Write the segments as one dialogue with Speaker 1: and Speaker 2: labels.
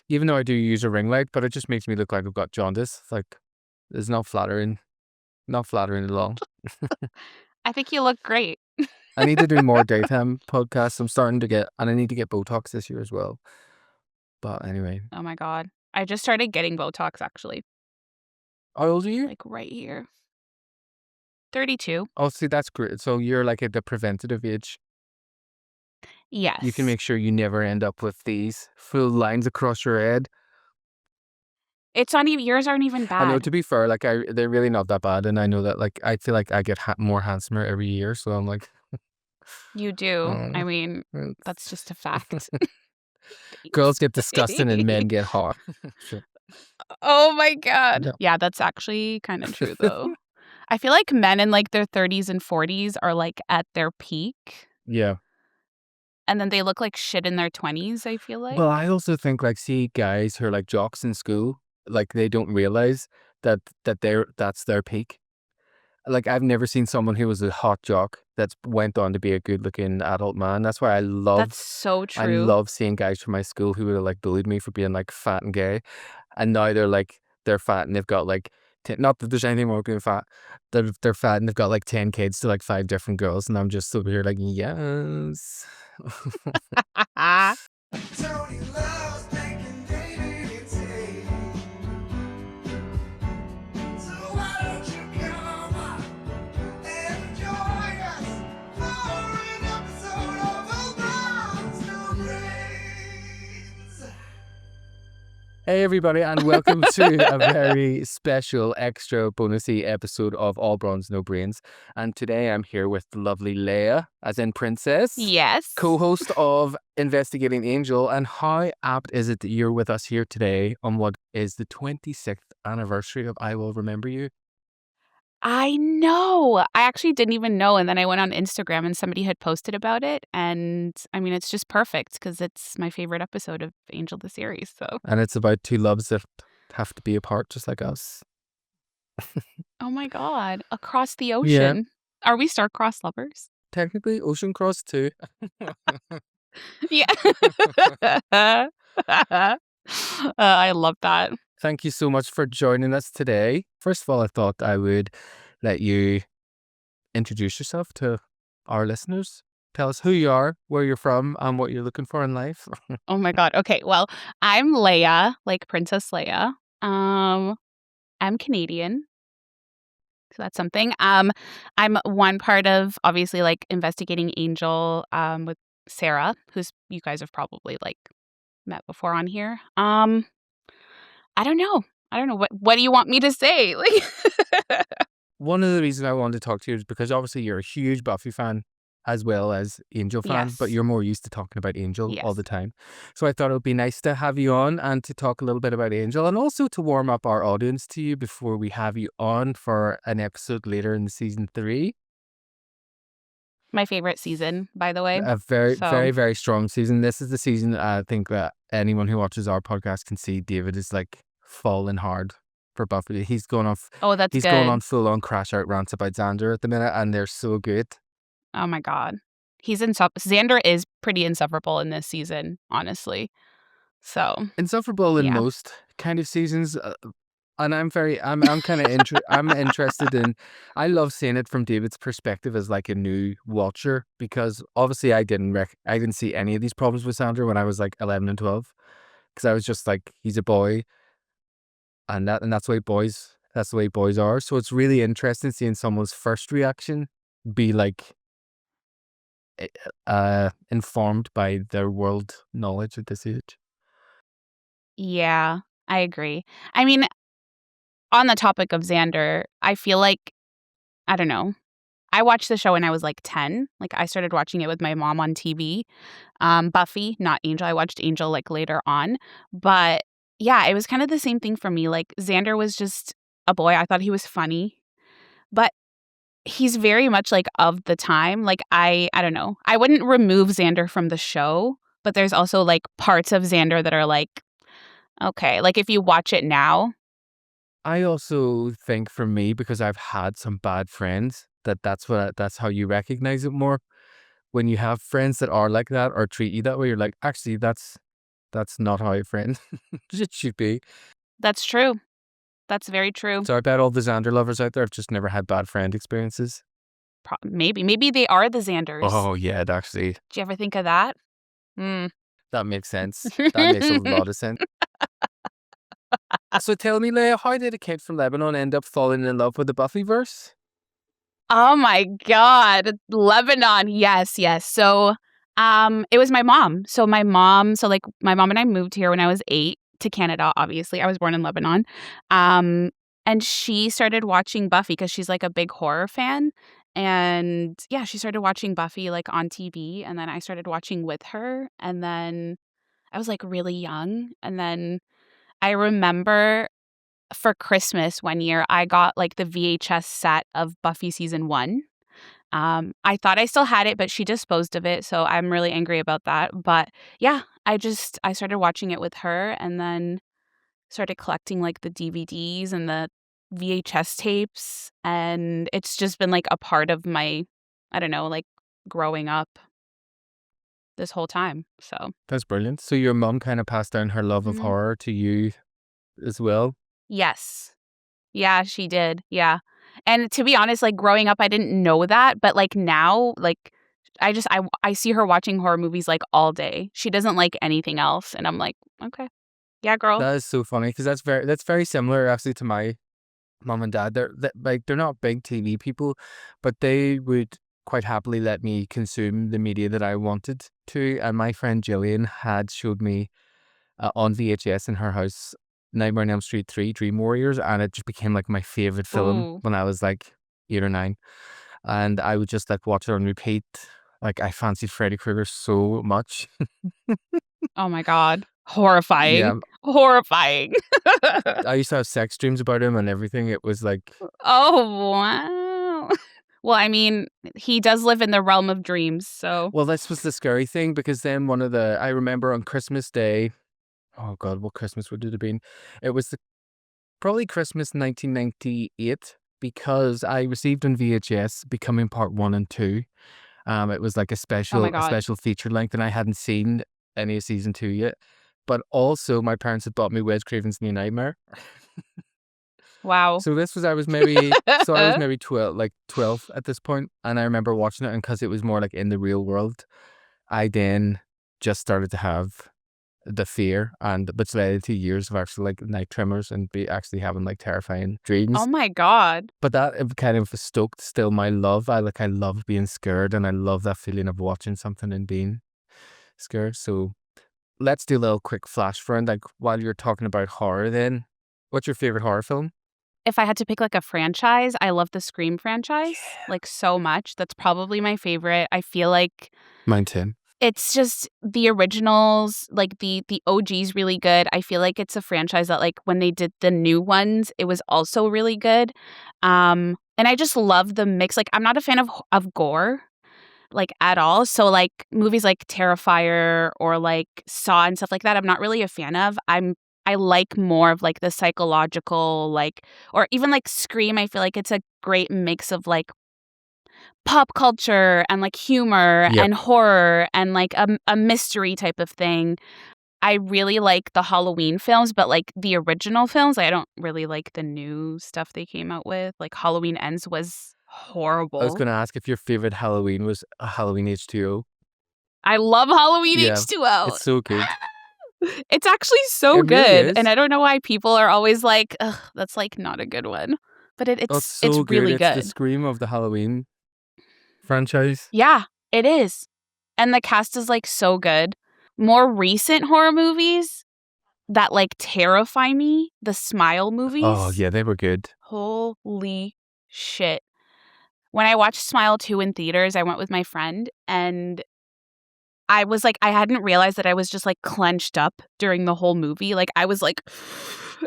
Speaker 1: Even though I do use a ring light, but it just makes me look like I've got jaundice. Like, it's not flattering. Not flattering at all.
Speaker 2: I think you look great.
Speaker 1: I need to do more daytime podcasts. And I need to get Botox this year as well. But anyway.
Speaker 2: Oh my God. I just started getting Botox actually,
Speaker 1: How old are you?
Speaker 2: like right here. 32.
Speaker 1: Oh, see, that's great. So you're like at the preventative age. You can
Speaker 2: Yes.
Speaker 1: make sure you never end up with these full lines across your head.
Speaker 2: It's not even, yours aren't even
Speaker 1: I know,
Speaker 2: bad.
Speaker 1: to be fair, like they're really not that bad, and I know that like I feel like I get more handsomer every year, so I'm like,
Speaker 2: You do. I
Speaker 1: oh,
Speaker 2: mean, that's
Speaker 1: it's-
Speaker 2: just a fact.
Speaker 1: girls
Speaker 2: Thanks.
Speaker 1: get disgusting and men get hot. Sure.
Speaker 2: Oh my God.
Speaker 1: Yeah.
Speaker 2: Yeah, that's actually kind of true though. I feel like men in like their 30s and 40s are like at their peak
Speaker 1: Yeah.
Speaker 2: and then they look like shit in their 20s, I feel like.
Speaker 1: Well, I also think like see guys who are like jocks in school, like they don't realize that's their peak. Like I've never seen someone who was a hot jock that's went on to be a good looking adult man. That's why
Speaker 2: That's so
Speaker 1: I
Speaker 2: true.
Speaker 1: love seeing guys from my school who would have like bullied me for being like fat and gay, and now they're fat and they've got like not that there's anything wrong with being fat. They're fat and they've got like 10 kids to like 5 different girls, and I'm just over here like yes.
Speaker 3: Tony loves making dating tea. So why don't you come on and join us for an episode of Alarms No Brains?
Speaker 1: Hey everybody, and welcome to a very special extra bonusy episode of All Bronze No Brains. And today I'm here with the lovely Lea, as in Princess,
Speaker 2: Yes.
Speaker 1: co-host of Investigating Angel. And how apt is it that you're with us here today on what is the 26th anniversary of I Will Remember You?
Speaker 2: I know. I actually didn't even know. And then I went on Instagram and somebody had posted about it. And I mean, it's just perfect because it's my favorite episode of Angel the series. So,
Speaker 1: And it's about two loves that have to be apart, just like us.
Speaker 2: oh my God, across the
Speaker 1: Yeah,
Speaker 2: ocean. Are we star-crossed lovers?
Speaker 1: technically Ocean Cross too.
Speaker 2: Yeah. I love that.
Speaker 1: Thank you so much for joining us today. First of all, I thought I would let you introduce yourself to our listeners. Tell us who you are, where you're from, and what you're looking for in life.
Speaker 2: Oh my God. Okay. Well, I'm Leia, like Princess Leia. I'm Canadian. So that's something. I'm one part of obviously like Investigating Angel with Sarah, who's you guys have probably like met before on here. I don't know. I don't know what do you want me to say? Like
Speaker 1: One of the reasons I wanted to talk to you is because obviously you're a huge Buffy fan as well as Angel fan, but
Speaker 2: Yes.
Speaker 1: you're more used to talking about Angel all the
Speaker 2: Yes.
Speaker 1: time. So I thought it would be nice to have you on and to talk a little bit about Angel and also to warm up our audience to you before we have you on for an episode later in season 3.
Speaker 2: My favorite season, by the way.
Speaker 1: A very,
Speaker 2: So
Speaker 1: very, very strong season. This is the season I think that anyone who watches our podcast can see David is like falling hard for Buffy.
Speaker 2: oh, that's
Speaker 1: He's going on
Speaker 2: good.
Speaker 1: full on crash out rants about Xander at the minute, and they're so good.
Speaker 2: Oh my God. He's Xander is pretty insufferable in this season, honestly. So
Speaker 1: Insufferable in
Speaker 2: yeah.
Speaker 1: most kind of seasons, and I'm kind of I'm interested in. I love seeing it from David's perspective as like a new watcher because obviously I didn't see any of these problems with Xander when I was like 11 and 12 because I was just like he's a boy and that's the way boys are. So it's really interesting seeing someone's first reaction be like informed by their world knowledge at this age.
Speaker 2: Yeah, I agree. I mean, on the topic of Xander, I feel like I don't know. I watched the show when I was like 10. Like I started watching it with my mom on TV. Buffy, not Angel. I watched Angel like later on. But yeah, it was kind of the same thing for me. Like Xander was just a boy. I thought he was funny. But he's very much like of the time. Like I don't know. I wouldn't remove Xander from the show, but there's also like parts of Xander that are like okay, like if you watch it now.
Speaker 1: I also think for me, because I've had some bad friends, that's how you recognize it more. When you have friends that are like that or treat you that way, you're like, actually, That's not how a friend it should be.
Speaker 2: That's true. That's very true.
Speaker 1: So I bet all the Xander lovers out there have just never had bad friend experiences.
Speaker 2: Maybe they are the Xanders.
Speaker 1: Oh, yeah, it actually,
Speaker 2: Do you ever think of that? Mm.
Speaker 1: that makes sense. That makes a lot of sense. So tell me, Leia, how did a kid from Lebanon end up falling in love with the Buffyverse?
Speaker 2: Oh my God. Lebanon. Yes, yes. So it was my mom. So my mom and I moved here when I was 8 to Canada, obviously. I was born in Lebanon. And she started watching Buffy because she's like a big horror fan. And yeah, she started watching Buffy like on TV, and then I started watching with her, and then I was like really young, and then I remember for Christmas one year, I got like the VHS set of Buffy season 1. I thought I still had it, but she disposed of it, so I'm really angry about that. But yeah, I started watching it with her, and then started collecting like the DVDs and the VHS tapes, and it's just been like a part of my, I don't know, like growing up this whole time. So
Speaker 1: That's brilliant. So your mum kind of passed down her love of
Speaker 2: Mhm.
Speaker 1: horror to you as well?
Speaker 2: Yes. Yeah, she did. Yeah. And to be honest, like growing up, I didn't know that, but like now, like I see her watching horror movies like all day. She doesn't like anything else, and I'm like, okay, yeah, girl.
Speaker 1: That is so funny because that's very similar actually to my mom and dad. They're not big TV people, but they would quite happily let me consume the media that I wanted to. And my friend Jillian had showed me on VHS in her house Nightmare on Elm Street 3, Dream Warriors, and it just became like my favorite film
Speaker 2: Ooh,
Speaker 1: when I was like 8 or 9. And I would just like watch it on repeat. Like I fancied Freddy Krueger so much.
Speaker 2: oh my god, horrifying,
Speaker 1: Yeah,
Speaker 2: horrifying.
Speaker 1: I used to have sex dreams about him and everything. It was like,
Speaker 2: Oh wow. Well, I mean, he does live in the realm of dreams, so
Speaker 1: well, this was the scary thing because then I remember on Christmas Day, oh God, what Christmas would it have been? It was probably Christmas 1998 because I received on VHS Becoming Part 1 and 2. It was like a
Speaker 2: oh my
Speaker 1: special a
Speaker 2: god,
Speaker 1: special feature length, and I hadn't seen any of season 2 yet. But also my parents had bought me Wes Craven's New Nightmare.
Speaker 2: wow.
Speaker 1: So this was I was maybe 12 at this point, and I remember watching it, and because it was more like in the real world, I then just started to have the fear, and which led to years of actually like night tremors and be actually having like terrifying
Speaker 2: Oh
Speaker 1: dreams.
Speaker 2: my god.
Speaker 1: But that it kind of stoked still my love. I love being scared, and I love that feeling of watching something and being scared. So let's do a little quick flash friend. Like while you're talking about horror, then what's your favorite horror film?
Speaker 2: If I had to pick like a franchise, I love the Scream franchise like so much. That's probably my favorite. I feel like
Speaker 1: Mine too.
Speaker 2: it's just the originals, like the OG's really good. I feel like it's a franchise that like when they did the new ones, it was also really good. And I just love the mix. Like I'm not a fan of gore like at all. So like movies like Terrifier or like Saw and stuff like that, I'm not really a fan of. I like more of like the psychological like or even like Scream, I feel like it's a great mix of like pop culture and like humor
Speaker 1: Yep.
Speaker 2: and horror and like a mystery type of thing. I really like the Halloween films, but like the original films, I don't really like the new stuff they came out with. Like Halloween Ends was
Speaker 1: I was
Speaker 2: horrible.
Speaker 1: gonna ask if your favorite Halloween was a Halloween H2O.
Speaker 2: I love Halloween
Speaker 1: Yeah,
Speaker 2: H2O.
Speaker 1: it's so good.
Speaker 2: It's actually so
Speaker 1: It really
Speaker 2: good, and
Speaker 1: is.
Speaker 2: I don't know why people are always like, "Ugh, that's, like, not a good one." But
Speaker 1: Oh, it's
Speaker 2: it's
Speaker 1: so good.
Speaker 2: really
Speaker 1: It's the
Speaker 2: good.
Speaker 1: scream of the Halloween franchise.
Speaker 2: Yeah, it is, and the cast is, like, so good. More recent horror movies that, like, terrify me, the Smile
Speaker 1: Oh
Speaker 2: movies,
Speaker 1: yeah, they were good.
Speaker 2: holy shit. When I watched Smile 2 in theaters, I went with my friend, and I was like I hadn't realized that I was just, like, clenched up during the whole movie, like, I was like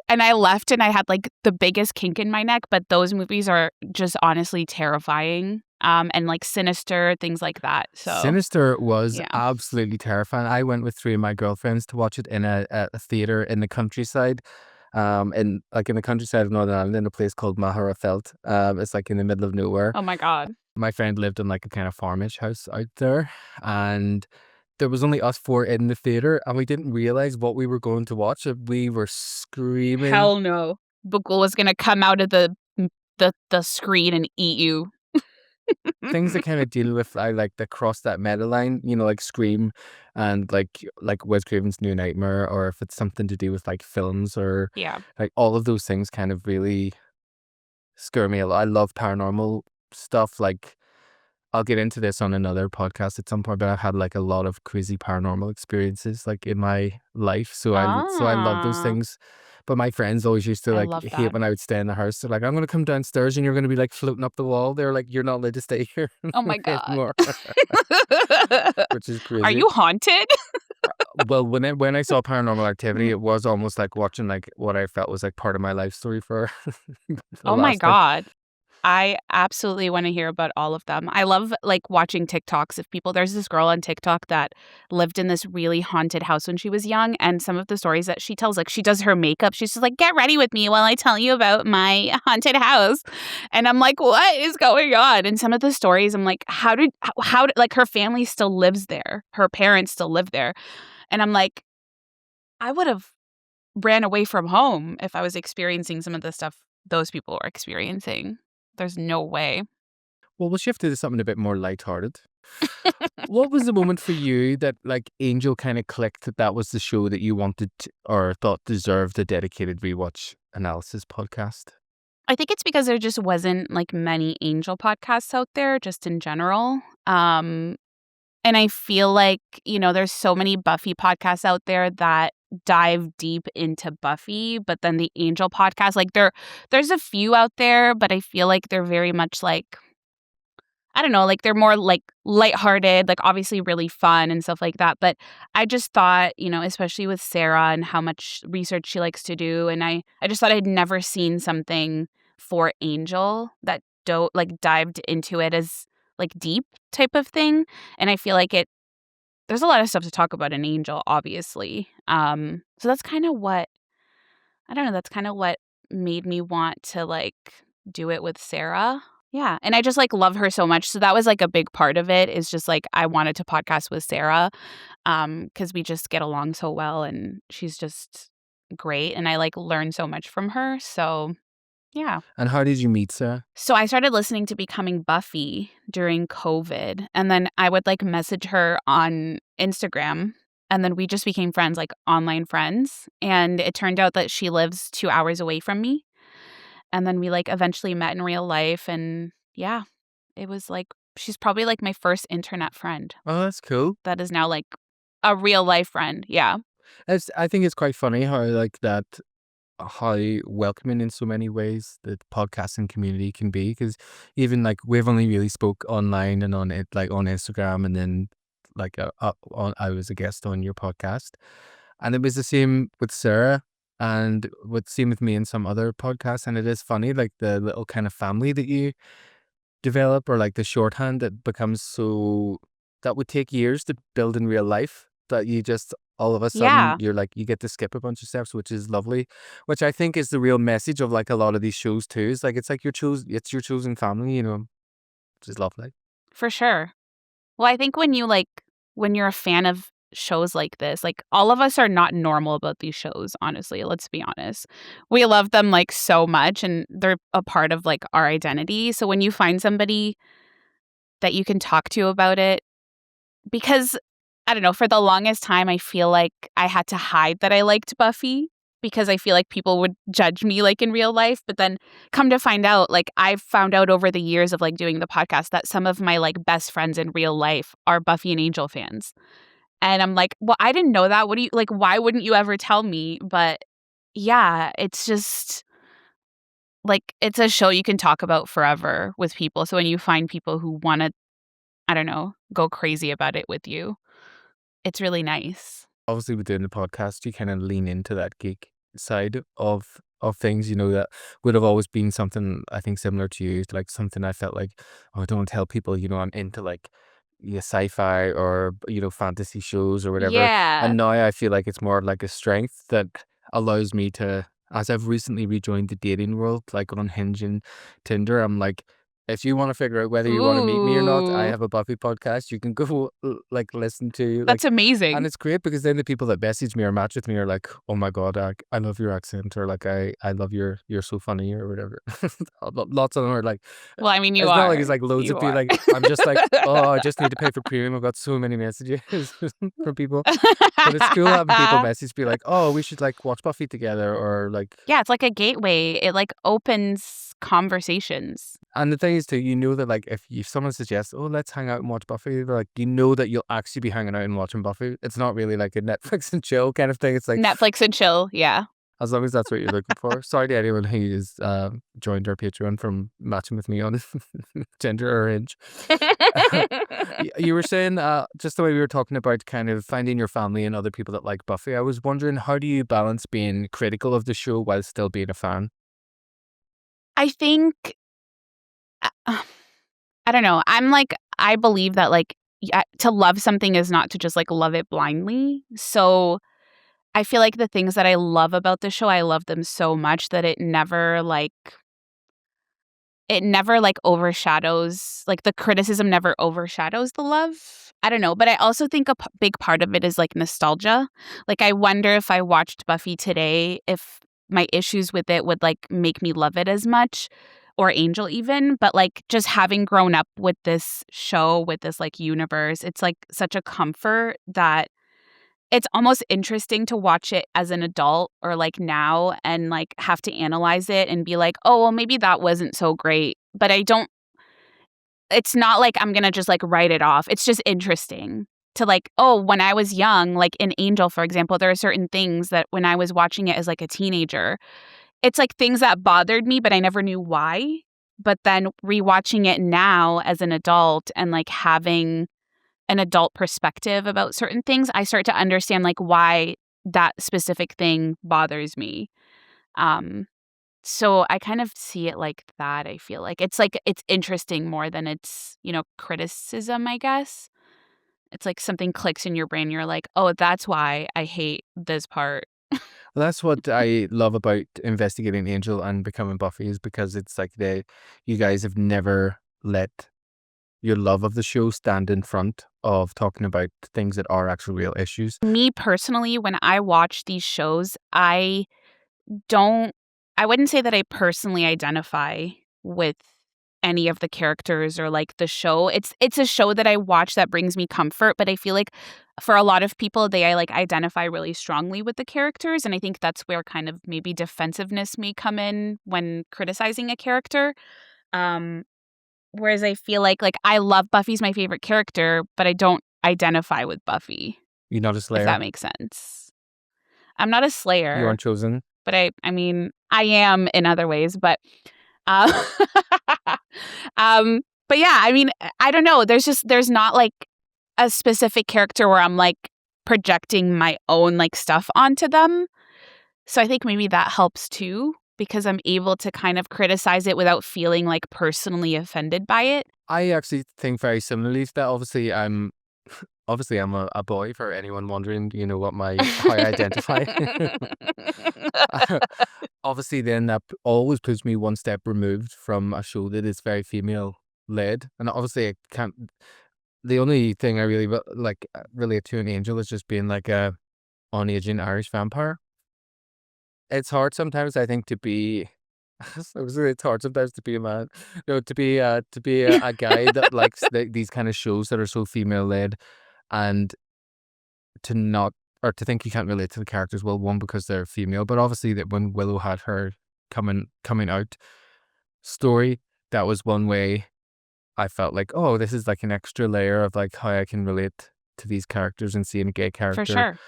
Speaker 2: and I left and I had, like, the biggest kink in my neck, but those movies are just honestly terrifying, and, like, Sinister, things like that, so,
Speaker 1: Sinister was
Speaker 2: yeah.
Speaker 1: absolutely terrifying. I went with 3 of my girlfriends to watch it in a theater in the countryside, in the countryside of Northern Ireland in a place called Maharafelt. It's like in the middle of nowhere.
Speaker 2: Oh my god.
Speaker 1: My friend lived in like a kind of farmish house out there, and there was only us 4 in the theater, and we didn't realize what we were going to watch, and we were screaming.
Speaker 2: Hell no. Bugul was gonna come out of the screen and eat you.
Speaker 1: Things that kinda deal with, like, that cross that meta line, like Scream and, like Wes Craven's New Nightmare, or if it's something to do with, like, films or,
Speaker 2: Yeah.
Speaker 1: like, all of those things kind of really scare me a lot. I love paranormal stuff, like, I'll get into this on another podcast at some point, but I've had, like, a lot of crazy paranormal experiences, like, in my life, so I love those
Speaker 2: Ah,
Speaker 1: things, but my friends always used to,
Speaker 2: I
Speaker 1: like,
Speaker 2: love
Speaker 1: hate
Speaker 2: that.
Speaker 1: when I would stay in the house. They're like, "I'm gonna come downstairs and you're gonna be, like, floating up the wall." They're like, "You're not allowed to stay here
Speaker 2: Oh my god.
Speaker 1: anymore," which is
Speaker 2: Are
Speaker 1: crazy.
Speaker 2: you haunted?
Speaker 1: Well, when I saw Paranormal Activity, it was almost like watching, like, what I felt was, like, part of my life story for the
Speaker 2: Oh my
Speaker 1: last, like.
Speaker 2: god. I absolutely wanna hear about all of them. I love, like, watching TikToks of people. There's this girl on TikTok that lived in this really haunted house when she was young, and some of the stories that she tells, like, she does her makeup. She's just like, "Get ready with me while I tell you about my haunted house." And I'm like, "What is going on?" And some of the stories, I'm like, how did like, her family still lives there. Her parents still live there. And I'm like, I would've ran away from home if I was experiencing some of the stuff those people were experiencing. There's no way.
Speaker 1: Well, we'll shift to something a bit more lighthearted. What was the moment for you that, like, Angel kinda clicked that was the show that you wanted or thought deserved a dedicated rewatch analysis podcast?
Speaker 2: I think it's because there just wasn't, like, many Angel podcasts out there just in general. And I feel like, there's so many Buffy podcasts out there that dive deep into Buffy, but then the Angel podcast, like, there's a few out there, but I feel like they're very much like I don't know, like, they're more, like, lighthearted, like, obviously really fun and stuff like that, but I just thought, especially with Sarah and how much research she likes to do, and I just thought I'd never seen something for Angel that dived into it as, like, deep type of thing, and I feel like there's a lot of stuff to talk about in Angel, obviously, so that's kinda what I don't know, that's kinda what made me want to, like, do it with Sarah. Yeah, and I just, like, love her so much, so that was, like, a big part of it is just, like, I wanted to podcast with Sarah, because we just get along so well, and she's just great, and I, like, learn so much from her, so yeah.
Speaker 1: And how did you meet Sarah?
Speaker 2: So I started listening to Becoming Buffy during COVID, and then I would, like, message her on Instagram, and then we just became friends, like, online friends, and it turned out that she lives 2 hours away from me, and then we, like, eventually met in real life, and yeah, it was, like she's probably, like, my first internet friend
Speaker 1: Oh, that's cool.
Speaker 2: that is now, like, a real life friend, yeah.
Speaker 1: I think it's quite funny how, like, that how welcoming in so many ways the podcasting community can be, because even, like, we've only really spoke online and on it, like, on Instagram, and then, like, I was a guest on your podcast, and it was the same with Sarah, and what same with me and some other podcasts, and it is funny, like, the little kind of family that you develop, or like the shorthand that becomes so that would take years to build in real life, that you just all of a sudden
Speaker 2: Yeah,
Speaker 1: you're like you get to skip a bunch of steps, which is lovely, which I think is the real message of, like, a lot of these shows too. Is like it's like it's your chosen family, which is lovely.
Speaker 2: for sure. Well, I think when you're a fan of shows like this, like, all of us are not normal about these shows, honestly, let's be honest. We love them, like, so much, and they're a part of, like, our identity, so when you find somebody that you can talk to about it because, I don't know, for the longest time, I feel like I had to hide that I liked Buffy because I feel like people would judge me, like, in real life, but then come to find out, like, I've found out over the years of, like, doing the podcast that some of my, like, best friends in real life are Buffy and Angel fans. And I'm like, "Well, I didn't know that. What do you like, why wouldn't you ever tell me?" But yeah, it's just like, it's a show you can talk about forever with people. So when you find people who wanna, I don't know, go crazy about it with you, it's really nice.
Speaker 1: Obviously, with doing the podcast, you kind of lean into that geek side of things, that would have always been something I think similar to you, like something I felt like, oh, don't tell people, I'm into, like, yeah, sci-fi or fantasy shows or whatever.
Speaker 2: Yeah.
Speaker 1: And now I feel like it's more like a strength that allows me to, as I've recently rejoined the dating world, like on Hinge and Tinder, I'm like, If you want to figure out whether you want to meet me or not, I
Speaker 2: Ooh,
Speaker 1: have a Buffy podcast. You can go like listen to
Speaker 2: that's
Speaker 1: and
Speaker 2: amazing.
Speaker 1: it's great because then the people that message me or match with me are like, "Oh my god, I love your accent," or like, "I love you're so funny," or whatever. Lots of them are like,
Speaker 2: Well, I mean, you
Speaker 1: it's not like it's
Speaker 2: are.
Speaker 1: like loads of
Speaker 2: You
Speaker 1: people.
Speaker 2: are.
Speaker 1: Like I'm just like, oh, I just need to pay for premium. I've got so many messages from people, but it's cool having people message be like, "Oh, we should like watch Buffy together," or like.
Speaker 2: Yeah, it's like a gateway. It, like, opens conversations.
Speaker 1: And the thing is too, you know that like if someone suggests, "Oh, let's hang out and watch Buffy," they're like, you know that you'll actually be hanging out and watching Buffy. It's not really like a Netflix and chill kind of thing. It's like
Speaker 2: Netflix and chill, yeah.
Speaker 1: as long as that's what you're looking for. Sorry to anyone who is joined our Patreon from matching with me on Tinder or Hinge. You were saying just the way we were talking about kind of finding your family and other people that like Buffy. I was wondering, how do you balance being critical of the show while still being a fan?
Speaker 2: I think I don't know. I believe that, like, to love something is not to just, like, love it blindly. So, I feel like the things that I love about the show, I love them so much that it never overshadows, like, the criticism never overshadows the love. I don't know, but I also think a big part of it is, like, nostalgia. Like, I wonder if I watched Buffy today, if my issues with it would, like, make me love it as much, or Angel even, but, like, just having grown up with this show, with this, like, universe, it's, like, such a comfort that it's almost interesting to watch it as an adult or, like, now and, like, have to analyze it and be like, "Oh, well, maybe that wasn't so great." But I don't it's not like I'm gonna just, like, write it off. It's just interesting to, like, oh, when I was young, like, in Angel, for example, there are certain things that when I was watching it as, like, a teenager, it's, like, things that bothered me, but I never knew why. But then rewatching it now as an adult and, like, having an adult perspective about certain things, I start to understand, like, why that specific thing bothers me. Um, so I kind of see it like that, I feel like it's interesting more than it's, criticism, I guess. It's like something clicks in your brain, you're like, "Oh, that's why I hate this part."
Speaker 1: Well, that's what I love about investigating Angel and becoming Buffy is because it's like you guys have never let your love of the show stand in front of talking about things that are actual real issues.
Speaker 2: Me personally, when I watch these shows, don't I wouldn't say that I personally identify with any of the characters or, like, the show. It's a show that I watch that brings me comfort, but I feel like for a lot of people, they, like, identify really strongly with the characters, and I think that's where kind of maybe defensiveness may come in when criticizing a character. Um, Whereas I feel like I love Buffy's my favorite character, but I don't identify with Buffy,
Speaker 1: You're not a
Speaker 2: if that
Speaker 1: slayer.
Speaker 2: makes sense. I'm not a
Speaker 1: You
Speaker 2: slayer.
Speaker 1: aren't chosen.
Speaker 2: But I mean, I am in other ways, but, uh, um, but yeah, I mean, I don't know. There's not, like, a specific character where I'm, like, projecting my own, like, stuff onto them. So I think maybe that helps too, because I'm able to kind of criticize it without feeling, like, personally offended by it.
Speaker 1: I actually think very similarly to that. Obviously I'm a boy for anyone wondering, what how I identify. Obviously then that always puts me one step removed from a show that is very female led. And obviously I can't the only thing I really relate to an Angel is just being like a on-aging Irish vampire. It's hard sometimes, I think, to be. It's hard sometimes to be a man. No, to be a guy that likes these kind of shows that are so female led, and to not or to think you can't relate to the characters. Well, one because they're female, but obviously that when Willow had her coming out story, that was one way I felt like, oh, this is like an extra layer of like how I can relate to these characters and seeing a gay
Speaker 2: For
Speaker 1: character
Speaker 2: sure.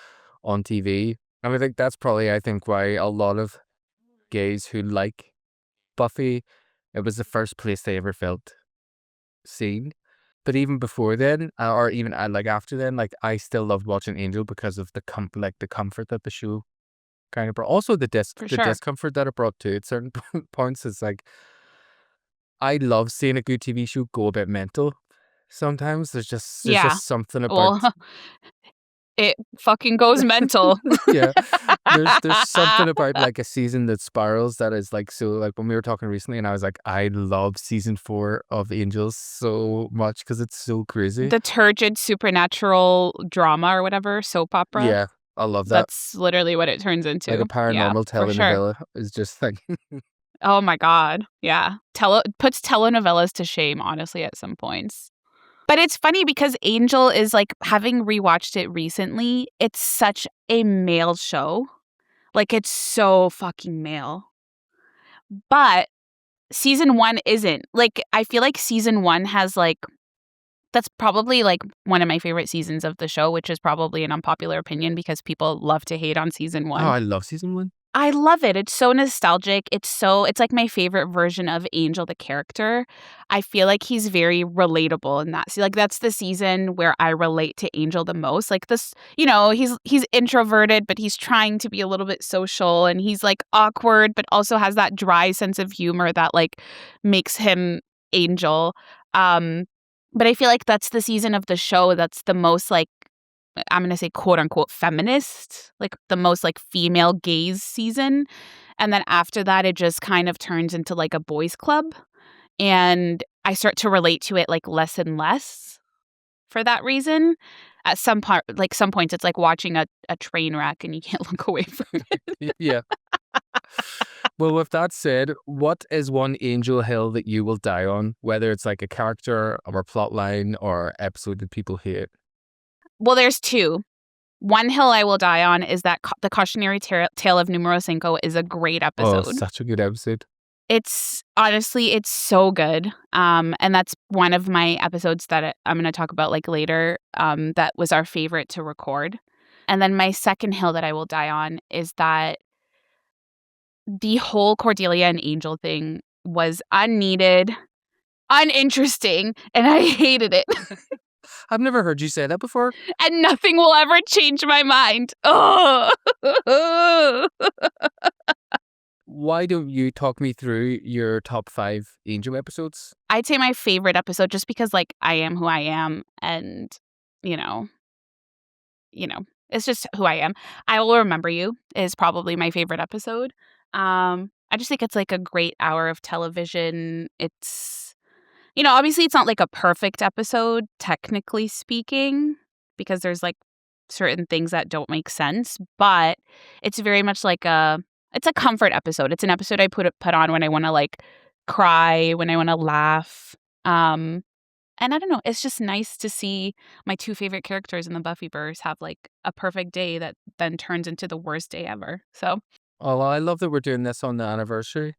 Speaker 1: on TV. And I think that's probably why a lot of gays who like Buffy, it was the first place they ever felt seen. But even before then, or even like after then, like I still loved watching Angel because of the comfort that the show kind of brought. Also
Speaker 2: For
Speaker 1: the
Speaker 2: sure.
Speaker 1: discomfort that it brought too at certain points. It's like I love seeing a good TV show go a bit mental. Sometimes there's
Speaker 2: Yeah.
Speaker 1: just something about
Speaker 2: Well, it fucking goes mental.
Speaker 1: Yeah. There's something about like a season that spirals that is like so like when we were talking recently and I was like, I love season 4 of Angels so much because it's so crazy.
Speaker 2: The turgid supernatural drama or whatever, soap opera.
Speaker 1: Yeah, I love that.
Speaker 2: That's literally what it turns into.
Speaker 1: Like a
Speaker 2: Yeah,
Speaker 1: paranormal
Speaker 2: for sure.
Speaker 1: telenovela is just like
Speaker 2: Oh my god. Yeah. Puts telenovelas to shame, honestly, at some points. But it's funny because Angel is like, having rewatched it recently, it's such a male show. Like, it's so fucking male. But season 1 isn't. Like, I feel like season 1 has like, that's probably like one of my favorite seasons of the show, which is probably an unpopular opinion because people love to hate on season 1.
Speaker 1: oh, I love season 1.
Speaker 2: I love it. It's so nostalgic. It's like my favorite version of Angel the character. I feel like he's very relatable in that. Like that's the season where I relate to Angel the most. Like this, he's introverted, but he's trying to be a little bit social and he's like awkward, but also has that dry sense of humor that like makes him Angel. But I feel like that's the season of the show that's the most like, I'm going to say quote unquote feminist, like the most like female gaze season. And then after that, it just kind of turns into like a boys club. And I start to relate to it like less and less for that reason. At some points, it's like watching a train wreck and you can't look away from it.
Speaker 1: Yeah. Well, with that said, what is one Angel Hill that you will die on? Whether it's like a character or plot line or episode that people hate.
Speaker 2: Well, there's 2. One hill I will die on is that the cautionary tale of Numero 5 is a great
Speaker 1: Oh,
Speaker 2: episode.
Speaker 1: such a good episode.
Speaker 2: It's honestly, it's so good. And that's one of my episodes that I'm going to talk about like later. That was our favorite to record. And then my second hill that I will die on is that the whole Cordelia and Angel thing was unneeded, uninteresting, and I hated it.
Speaker 1: I've never heard you say that before.
Speaker 2: And nothing will ever change my mind. Oh.
Speaker 1: Why don't you talk me through your top 5 Angel episodes?
Speaker 2: I'd say my favorite episode just because like I am who I am and you know, it's just who I am. I Will Remember You is probably my favorite episode. I just think it's like a great hour of television. It's obviously it's not like a perfect episode technically speaking because there's like certain things that don't make sense, but it's very much like it's a comfort episode. It's an episode I put on when I want to like cry, when I want to laugh. And I don't know, it's just nice to see my 2 favorite characters in the Buffyverse have like a perfect day that then turns into the worst day ever. So,
Speaker 1: Oh, well, I love that we're doing this on the anniversary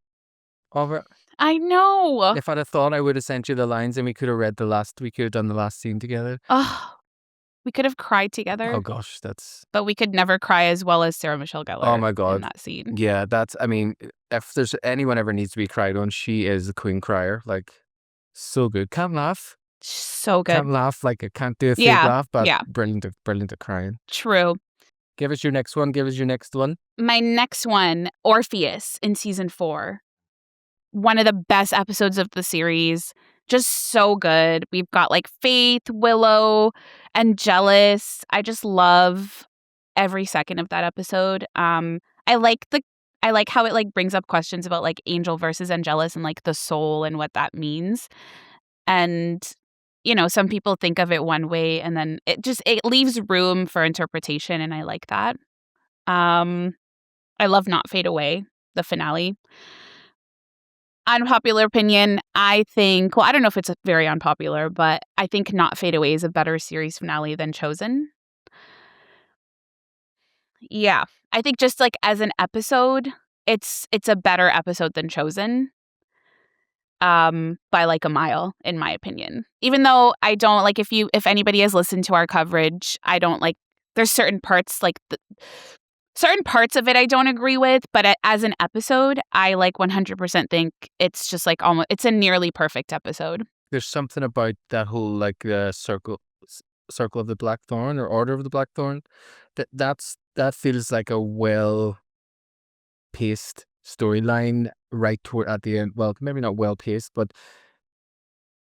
Speaker 1: of it.
Speaker 2: I know.
Speaker 1: If I'd have thought, I would have sent you the lines and we could have done the last scene together.
Speaker 2: Oh, we could have cried together,
Speaker 1: Oh gosh, that's
Speaker 2: but we could never cry as well as Sarah Michelle Gellar
Speaker 1: oh my
Speaker 2: in
Speaker 1: god.
Speaker 2: that scene.
Speaker 1: Yeah, I mean, if there's anyone ever needs to be cried on, she is the queen crier. Like, so good. Can't laugh.
Speaker 2: So good.
Speaker 1: Can't laugh. Like, I can't do a fake
Speaker 2: Yeah,
Speaker 1: laugh, but
Speaker 2: yeah.
Speaker 1: brilliant at crying.
Speaker 2: True.
Speaker 1: Give us your next one.
Speaker 2: My next one, Orpheus in season 4. One of the best episodes of the series. Just so good. We've got like Faith, Willow, and Jealous. I just love every second of that episode. I like how it like brings up questions about like Angel versus Angelus and like the soul and what that means. And some people think of it one way and then it leaves room for interpretation and I like that. I love Not Fade Away, the finale. Unpopular opinion, I think, well, I don't know if it's very unpopular, but I think Not Fade Away is a better series finale than Chosen. Yeah. I think just like as an episode, it's a better episode than Chosen. By like a mile, in my opinion. Even though I don't like if anybody has listened to our coverage, I don't like there's certain parts like certain parts of it I don't agree with, but as an episode, I like 100% think it's just like almost it's a nearly perfect episode.
Speaker 1: There's something about that whole like circle of the Blackthorn or Order of the Blackthorn that feels like a well paced storyline right toward at the end. Well, maybe not well paced, but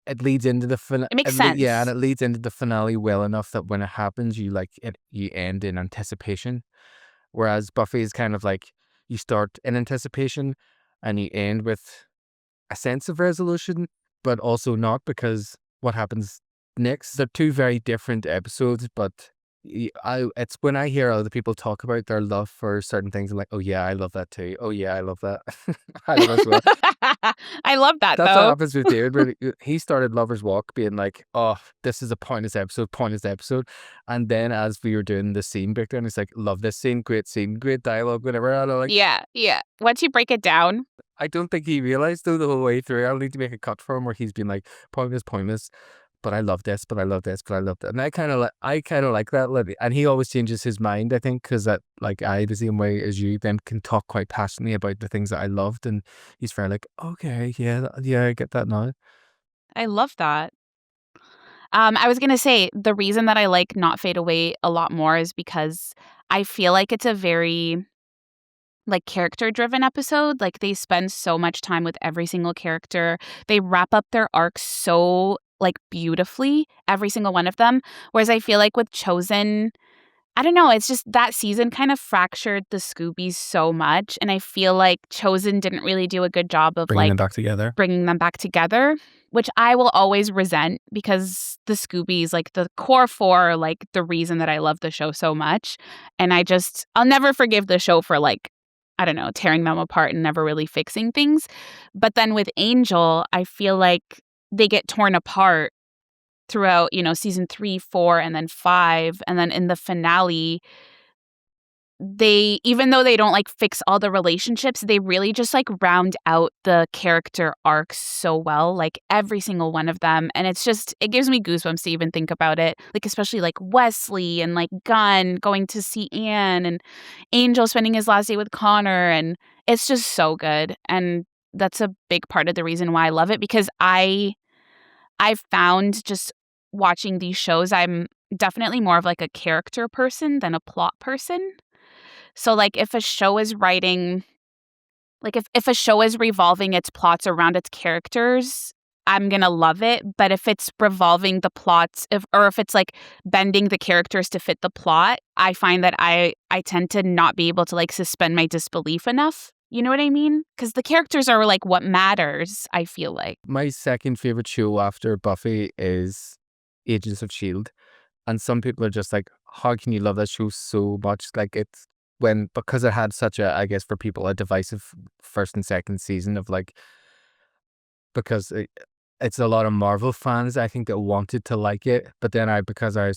Speaker 1: it leads into the
Speaker 2: It makes
Speaker 1: yeah, and
Speaker 2: sense.
Speaker 1: it leads into the finale well enough that when it happens, you end in anticipation. Whereas Buffy is kind of like you start in anticipation and you end with a sense of resolution, but also not because what happens next. They're two very different episodes, but it's when I hear other people talk about their love for certain things, I'm like, oh yeah, I love that too. Oh yeah, I love that. I love it as well.
Speaker 2: I love that
Speaker 1: That's what
Speaker 2: though.
Speaker 1: happens with David. Where he started Lover's Walk being like, oh, this is a pointless episode. And then as we were doing the scene breakdown, it's like, love this scene, great dialogue, whatever. And I'm like,
Speaker 2: Yeah, yeah. Once you break it down,
Speaker 1: I don't think he realized though the whole way through. I'll need to make a cut for him where he's been like, pointless, but I love this, but I love this, but I love that. And I kind of like that. And he always changes his mind, I think, because that, like, I, the same way as you, then can talk quite passionately about the things that I loved. And he's very like, okay, yeah, yeah, I get that now.
Speaker 2: I love that. I was gonna say the reason that I like Not Fade Away a lot more is because I feel like it's a very like character driven episode. Like they spend so much time with every single character. They wrap up their arcs so like beautifully, every single one of them. Whereas I feel like with Chosen, I don't know, it's just that season kind of fractured the Scoobies so much. And I feel like Chosen didn't really do a good job of
Speaker 1: Bringing them
Speaker 2: like
Speaker 1: back together.
Speaker 2: bringing them back together, which I will always resent because the Scoobies, like the core four, are like the reason that I love the show so much. And I'll never forgive the show for like, I don't know, tearing them apart and never really fixing things. But then with Angel, I feel like they get torn apart throughout, season 3, 4, and then 5. And then in the finale, they, even though they don't like fix all the relationships, they really just like round out the character arcs so well, like every single one of them. And it gives me goosebumps to even think about it. Like, especially like Wesley and like Gunn going to see Anne and Angel spending his last day with Connor. And it's just so good. And that's a big part of the reason why I love it, because I've found just watching these shows, I'm definitely more of like a character person than a plot person. So, like, if a show is writing like, if a show is revolving its plots around its characters, I'm gonna love it, but if it's revolving the plots if it's, like, bending the characters to fit the plot, I find that I tend to not be able to, like, suspend my disbelief enough. You know what I mean? Because the characters are, like, what matters, I feel like.
Speaker 1: My second favorite show after Buffy is Agents of S.H.I.E.L.D. And some people are just like, how can you love that show so much? Like it's because it had such a, I guess for people, a divisive first and second season of like, because it's a lot of Marvel fans, I think, that wanted to like it. But then because I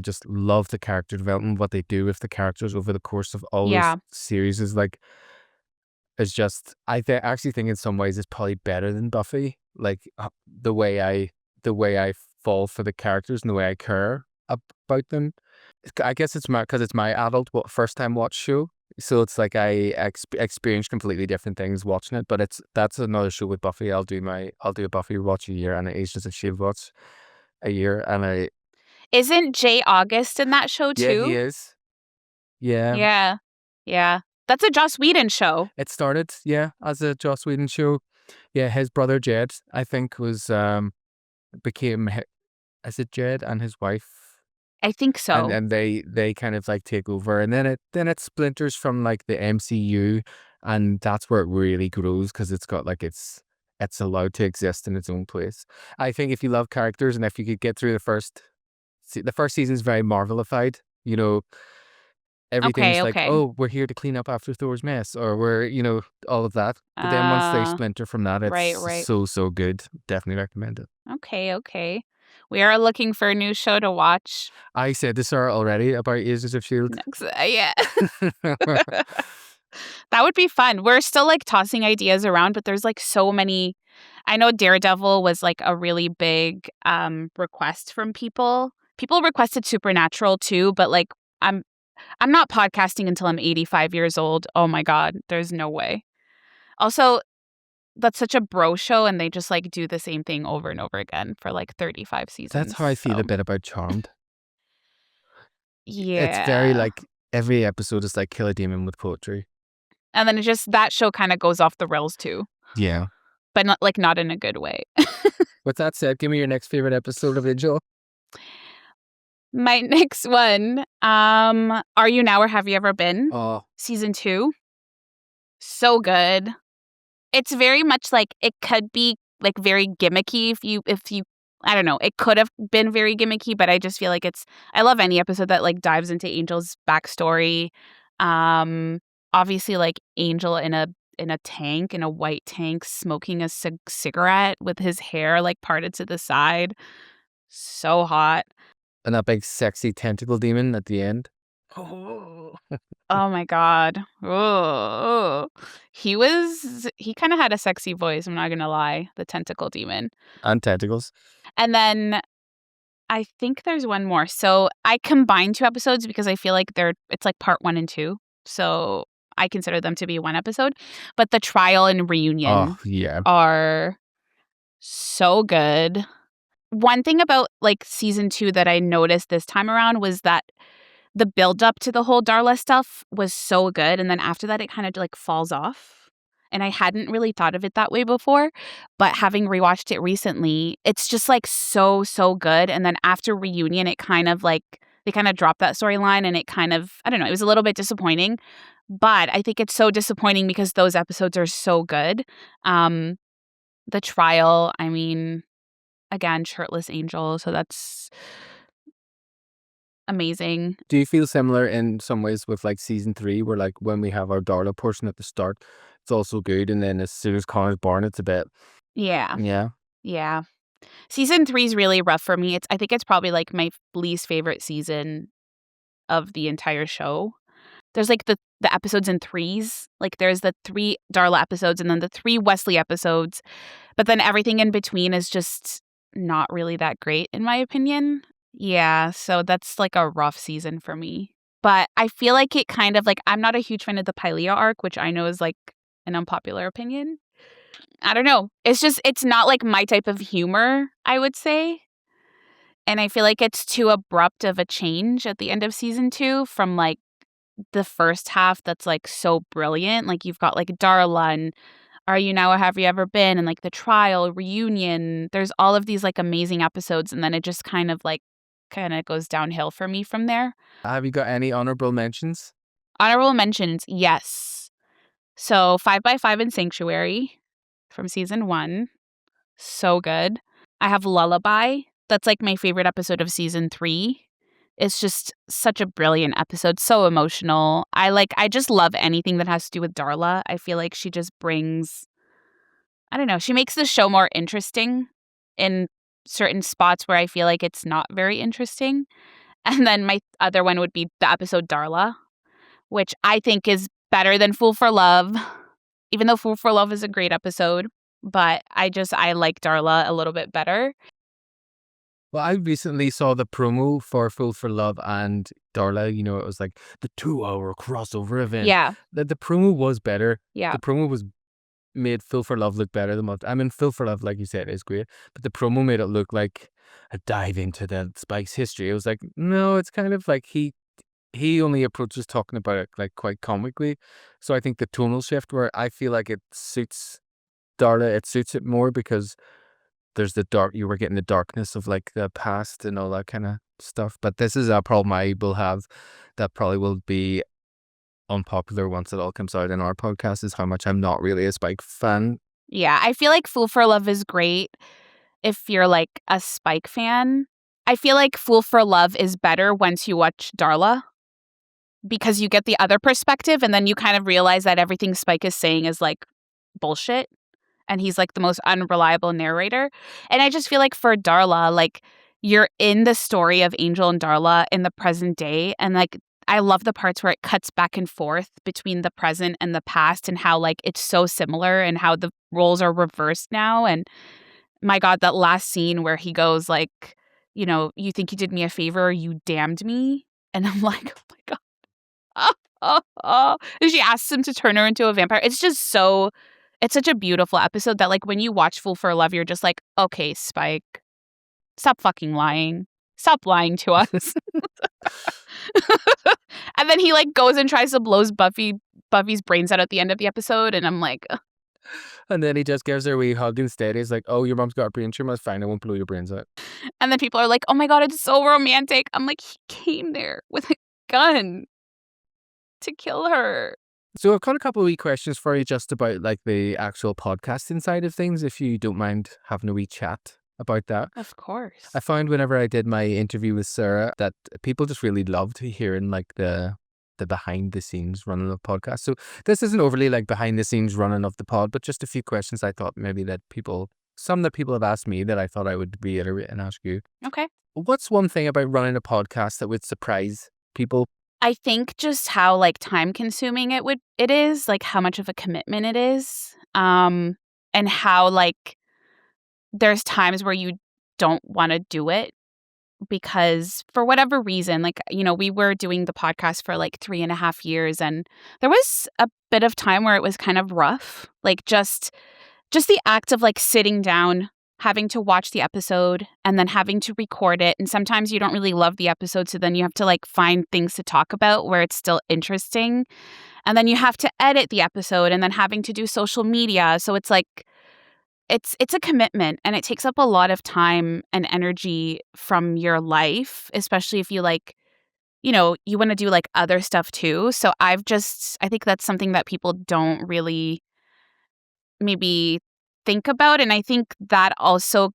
Speaker 1: just love the character development, what they do with the characters over the course of all those
Speaker 2: Yeah.
Speaker 1: series is like, it's just, actually think in some ways it's probably better than Buffy. Like the way I fall for the characters and the way I care about them. I guess it's because it's my adult first time watch show. So it's like I experience completely different things watching it. But that's another show with Buffy. I'll do a Buffy watch a year and an Agents of S.H.I.E.L.D. watch a year. And
Speaker 2: Isn't Jay August in that show
Speaker 1: yeah, he
Speaker 2: too?
Speaker 1: is. Yeah.
Speaker 2: Yeah. Yeah. That's a Joss Whedon show.
Speaker 1: It started, yeah, as a Joss Whedon show. Yeah, his brother Jed, I think, became, is it Jed and his wife?
Speaker 2: I think so.
Speaker 1: And they kind of like take over, and then it splinters from like the MCU, and that's where it really grows because it's got like it's allowed to exist in its own place. I think if you love characters and if you could get through the first season is very Marvelified, you know,
Speaker 2: Okay,
Speaker 1: everything's like,
Speaker 2: okay.
Speaker 1: oh, we're here to clean up after Thor's mess, or we're, all of that. But then once they splinter from that, it's
Speaker 2: Right, right.
Speaker 1: so good. Definitely recommend it.
Speaker 2: Okay, okay. We are looking for a new show to watch.
Speaker 1: I said this already about Agents of S.H.I.E.L.D.
Speaker 2: Next, yeah. That would be fun. We're still like tossing ideas around, but there's like so many. I know Daredevil was like a really big request from people. People requested Supernatural too, but like I'm I'm not podcasting until I'm 85 years old. Oh my god, there's no way. Also, that's such a bro show and they just like do the same thing over and over again for like 35
Speaker 1: That's
Speaker 2: seasons.
Speaker 1: how I feel a
Speaker 2: So,
Speaker 1: bit about Charmed. It's very
Speaker 2: yeah.
Speaker 1: like every episode is like kill a demon with poetry.
Speaker 2: And then that show kind of goes off the rails too.
Speaker 1: Yeah.
Speaker 2: but not in a good way.
Speaker 1: With that said, give me your next favorite episode of Angel.
Speaker 2: My next one, Are You Now or Have You Ever Been?
Speaker 1: Oh,
Speaker 2: Season 2. So good. It's very much like it could be like very gimmicky if you I don't know, it could have been very gimmicky, but I just feel like I love any episode that like dives into Angel's backstory. Obviously like Angel in a tank, in a white tank, smoking a cigarette with his hair like parted to the side. So hot.
Speaker 1: and that big sexy tentacle demon at the end.
Speaker 2: Oh my god. Oh. He kind of had a sexy voice, I'm not going to lie, the tentacle demon.
Speaker 1: And tentacles.
Speaker 2: And then I think there's one more. So I combined 2 episodes because I feel like it's like part 1 and 2. So I consider them to be one episode. But the trial and reunion
Speaker 1: Oh, yeah.
Speaker 2: are so good. One thing about like season 2 that I noticed this time around was that the build up to the whole Darla stuff was so good. And then after that, it kind of like falls off. And I hadn't really thought of it that way before. But having rewatched it recently, it's just like so, so good. And then after reunion, it kind of like, they kind of dropped that storyline and it kind of, I don't know, it was a little bit disappointing. But I think it's so disappointing because those episodes are so good. The trial, I mean, again, shirtless Angel. So that's amazing.
Speaker 1: Do you feel similar in some ways with like season 3, where like when we have our Darla portion at the start, it's also good, and then as soon as Connor's born, it's a bit,
Speaker 2: Yeah.
Speaker 1: yeah.
Speaker 2: Yeah. Season 3 is really rough for me. I think it's probably like my least favorite season of the entire show. There's like the episodes in threes. Like there's the 3 Darla episodes and then the 3 Wesley episodes. But then everything in between is just not really that great in my opinion. Yeah, so that's like a rough season for me. But I feel like it kind of like, I'm not a huge fan of the Pylea arc, which I know is like an unpopular opinion. I don't know. It's not like my type of humor, I would say. And I feel like it's too abrupt of a change at the end of season 2 from like the first half that's like so brilliant. Like you've got like Darla and Are You Now or Have You Ever Been? And like the trial, reunion. There's all of these like amazing episodes. And then it just kind of goes downhill for me from there.
Speaker 1: Have you got any honorable mentions?
Speaker 2: Honorable mentions, yes. So 5x5 and Sanctuary from season 1. So good. I have Lullaby. That's like my favorite episode of season 3. It's just such a brilliant episode, so emotional. I just love anything that has to do with Darla. I feel like she just brings, I don't know, she makes the show more interesting in certain spots where I feel like it's not very interesting. And then my other one would be the episode Darla, which I think is better than Fool for Love, even though Fool for Love is a great episode. But I like Darla a little bit better.
Speaker 1: Well, I recently saw the promo for Fool for Love and Darla. You know, it was like the 2-hour crossover event.
Speaker 2: Yeah,
Speaker 1: The promo was better.
Speaker 2: yeah,
Speaker 1: The promo was made Fool for Love look better than what, I mean, Fool for Love, like you said, is great, but the promo made it look like a dive into the Spike's history. It was like, no, it's kind of like he only approaches talking about it like quite comically. So I think the tonal shift, where I feel like it suits Darla, it suits it more because there's you were getting the darkness of like the past and all that kind of stuff. But this is a problem I will have that probably will be unpopular once it all comes out in our podcast, is how much I'm not really a Spike fan.
Speaker 2: yeah. I feel like Fool for Love is great if you're like a Spike fan. I feel like Fool for Love is better once you watch Darla because you get the other perspective and then you kind of realize that everything Spike is saying is like bullshit. And he's like the most unreliable narrator. And I just feel like for Darla, like you're in the story of Angel and Darla in the present day. And like I love the parts where it cuts back and forth between the present and the past and how like it's so similar and how the roles are reversed now. And my God, that last scene where he goes like, you know, you think you did me a favor, you damned me. And I'm like, oh my God. And she asks him to turn her into a vampire. It's such a beautiful episode that like when you watch Fool for Love, you're just like, okay, Spike, stop fucking lying. Stop lying to us. And then he like goes and tries to blow Buffy's brains out at the end of the episode. And I'm like, ugh.
Speaker 1: And then he just gives her a wee hug instead. He's like, "Oh, your mom's got a brain tumor. That's fine. I won't blow your brains out."
Speaker 2: And then people are like, "Oh my god, it's so romantic." I'm like, he came there with a gun to kill her.
Speaker 1: So I've got a couple of wee questions for you just about like the actual podcasting side of things, if you don't mind having a wee chat about that.
Speaker 2: Of course.
Speaker 1: I found whenever I did my interview with Sarah that people just really loved hearing like the behind the scenes running of podcasts. So this isn't overly like behind the scenes running of the pod, but just a few questions I thought maybe that some that people have asked me that I thought I would reiterate and ask you.
Speaker 2: Okay.
Speaker 1: What's one thing about running a podcast that would surprise people?
Speaker 2: I think just how like time consuming it is, like how much of a commitment it is. And how like there's times where you don't want to do it because for whatever reason, like, we were doing the podcast for like 3.5 years, and there was a bit of time where it was kind of rough. Like just the act of like sitting down, having to watch the episode and then having to record it. And sometimes you don't really love the episode. So then you have to like find things to talk about where it's still interesting. And then you have to edit the episode and then having to do social media. So it's like, it's a commitment, and it takes up a lot of time and energy from your life, especially if you like, you want to do like other stuff too. So I think that's something that people don't really maybe think about. And I think that also,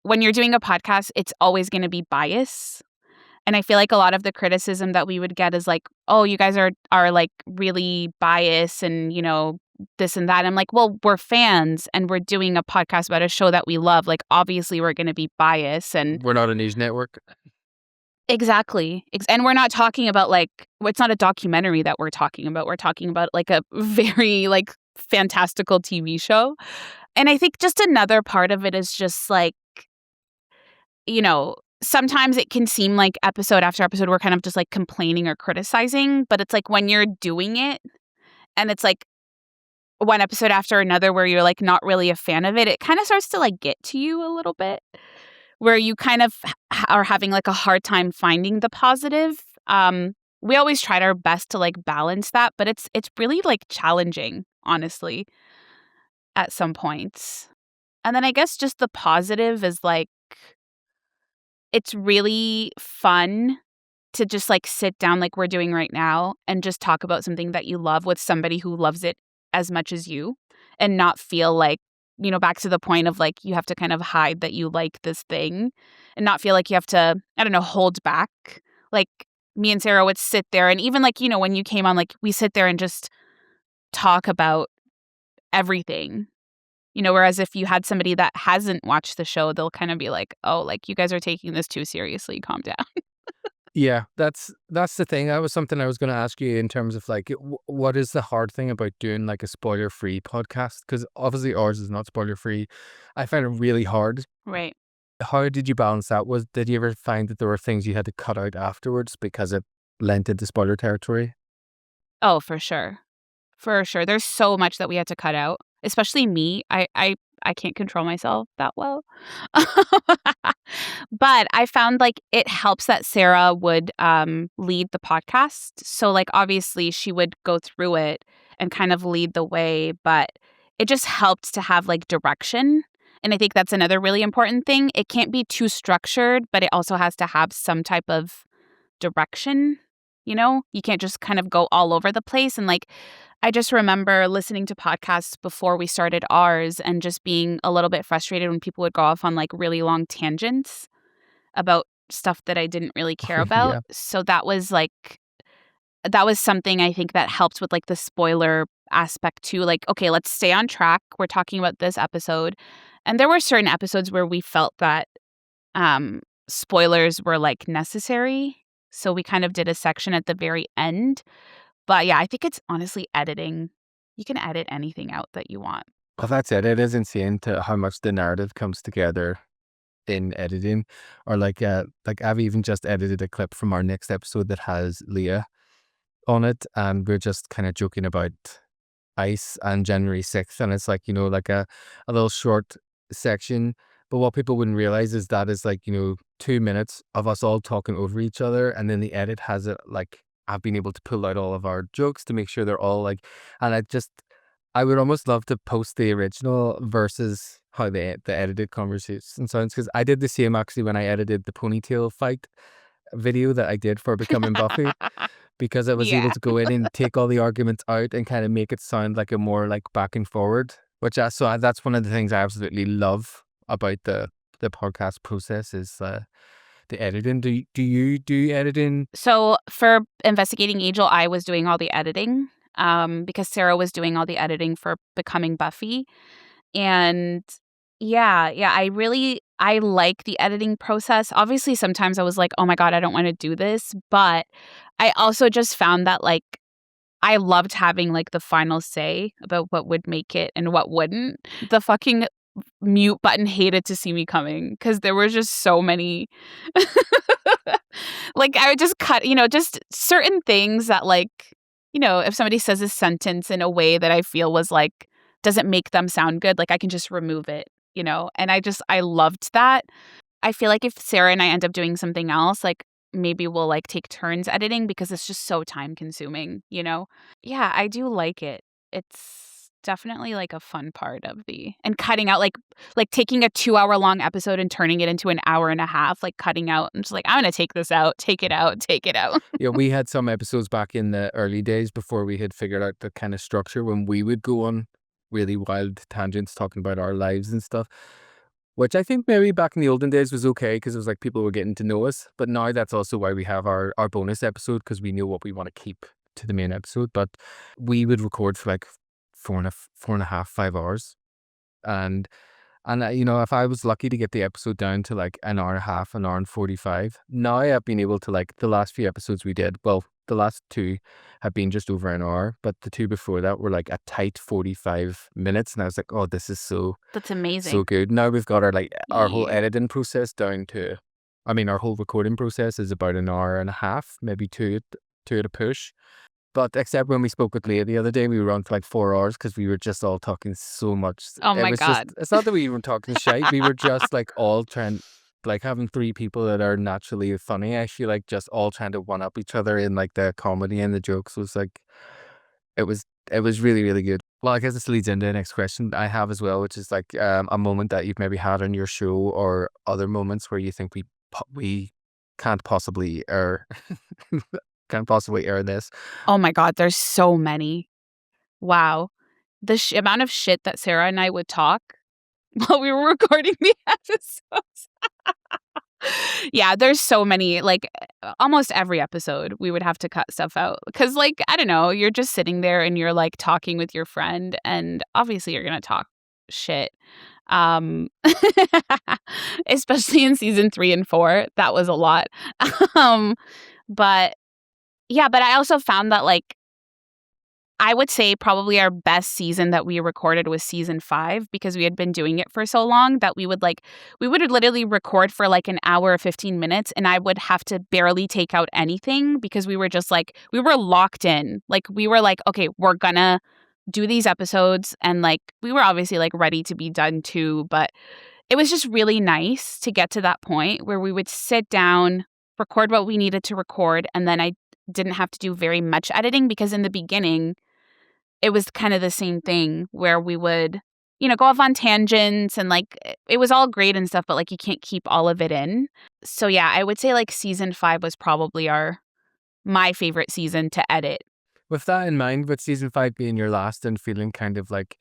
Speaker 2: when you're doing a podcast, it's always going to be bias. And I feel like a lot of the criticism that we would get is like, "Oh, you guys are like really biased and, this and that." I'm like, "Well, we're fans and we're doing a podcast about a show that we love. Like obviously we're going to be biased." And
Speaker 1: We're not a news network.
Speaker 2: exactly. And we're not talking about like, it's not a documentary that we're talking about. We're talking about like a very like fantastical TV show. And I think just another part of it is just like, sometimes it can seem like episode after episode we're kind of just like complaining or criticizing, but it's like when you're doing it and it's like one episode after another where you're like not really a fan of it, it kind of starts to like get to you a little bit, where you kind of are having like a hard time finding the positive. We always tried our best to like balance that, but it's really like challenging, honestly, at some points. And then I guess just the positive is like, it's really fun to just like sit down like we're doing right now and just talk about something that you love with somebody who loves it as much as you, and not feel like, back to the point of like you have to kind of hide that you like this thing and not feel like you have to, I don't know, hold back. Like me and Sarah would sit there, and even like, when you came on, like we sit there and just talk about everything. Whereas if you had somebody that hasn't watched the show, they'll kind of be like, "Oh, like you guys are taking this too seriously. Calm down."
Speaker 1: Yeah, that's the thing. That was something I was going to ask you in terms of like, what is the hard thing about doing like a spoiler-free podcast? Because obviously ours is not spoiler-free. I find it really hard.
Speaker 2: Right.
Speaker 1: How did you balance that? Did you ever find that there were things you had to cut out afterwards because it lent into spoiler territory?
Speaker 2: Oh, for sure. For sure. There's so much that we had to cut out, especially me. I can't control myself that well. But I found like it helps that Sarah would lead the podcast. So like obviously she would go through it and kind of lead the way, but it just helped to have like direction. And I think that's another really important thing. It can't be too structured, but it also has to have some type of direction. You can't just kind of go all over the place. And like, I just remember listening to podcasts before we started ours and just being a little bit frustrated when people would go off on like really long tangents about stuff that I didn't really care about.
Speaker 1: Yeah.
Speaker 2: So that was something I think that helped with like the spoiler aspect too. Like, okay, let's stay on track. We're talking about this episode. And there were certain episodes where we felt that spoilers were like necessary. So we kind of did a section at the very end. But yeah, I think it's honestly editing. You can edit anything out that you want.
Speaker 1: Well, that's it. It is insane to how much the narrative comes together in editing. Or like I've even just edited a clip from our next episode that has Leah on it, and we're just kind of joking about ICE and January 6th, and it's like, like a little short section. But what people wouldn't realize is that is like, 2 minutes of us all talking over each other, and then the edit has it like I've been able to pull out all of our jokes to make sure they're all like, and I would almost love to post the original versus how the edited conversation sounds, because I did the same actually when I edited the ponytail fight video that I did for Becoming Buffy, because I was able
Speaker 2: Yeah.
Speaker 1: to go in and take all the arguments out and kind of make it sound like a more like back and forward, that's one of the things I absolutely love about the podcast process is the editing. Do you do editing?
Speaker 2: So for Investigating Angel, I was doing all the editing because Sarah was doing all the editing for Becoming Buffy. And yeah, I like the editing process. Obviously, sometimes I was like, oh my God, I don't want to do this. But I also just found that like I loved having like the final say about what would make it and what wouldn't. The fucking mute button hated to see me coming because there were just so many. Like I would just cut, just certain things that like, if somebody says a sentence in a way that I feel was like doesn't make them sound good, like I can just remove it. And I loved that. I feel like if Sarah and I end up doing something else, like maybe we'll like take turns editing because it's just so time consuming. Yeah, I do like it. It's definitely like a fun part of and cutting out like taking a 2-hour long episode and turning it into an hour and a half, like cutting out and just like, I'm gonna take this out, take it out, take it out.
Speaker 1: Yeah, we had some episodes back in the early days before we had figured out the kind of structure when we would go on really wild tangents talking about our lives and stuff, which I think maybe back in the olden days was okay because it was like people were getting to know us. But now that's also why we have our bonus episode, because we know what we want to keep to the main episode. But we would record for like 4.5, 5 hours. And if I was lucky to get the episode down to like an hour and a half, an hour and 45, now I've been able to, like, the last few episodes we did, well, the last two have been just over an hour, but the two before that were like a tight 45 minutes. And I was like, oh, this is so
Speaker 2: That's amazing.
Speaker 1: good. Now we've got our whole
Speaker 2: Yeah.
Speaker 1: editing process down to, our whole recording process is about an hour and a half, maybe two at a push. But except when we spoke with Leah the other day, we were on for like 4 hours because we were just all talking so much.
Speaker 2: Oh
Speaker 1: It
Speaker 2: my
Speaker 1: was just,
Speaker 2: God.
Speaker 1: it's not that we were talking shite. We were just like all trying, like having three people that are naturally funny. I feel like just all trying to one up each other in like the comedy and the jokes was like, it was really, really good. Well, I guess this leads into the next question I have as well, which is like a moment that you've maybe had on your show or other moments where you think we can't possibly air, can't possibly air this.
Speaker 2: Oh my God, there's so many. Wow. The amount of shit that Sarah and I would talk while we were recording the episodes. Yeah, there's so many, like almost every episode we would have to cut stuff out because like, I don't know, you're just sitting there and you're like talking with your friend and obviously you're going to talk shit. Um especially in season 3 and 4, that was a lot. Um but yeah, but I also found that like I would say probably our best season that we recorded was season 5 because we had been doing it for so long that we would literally record for like an hour or 15 minutes and I would have to barely take out anything because we were just like, we were locked in. Like we were like, okay, we're gonna do these episodes. And like, we were obviously like ready to be done too, but it was just really nice to get to that point where we would sit down, record what we needed to record. And then I didn't have to do very much editing because in the beginning, it was kind of the same thing where we would, go off on tangents and like it was all great and stuff, but like you can't keep all of it in. So yeah, I would say like season 5 was probably my favorite season to edit.
Speaker 1: With that in mind, with season 5 being your last and feeling kind of like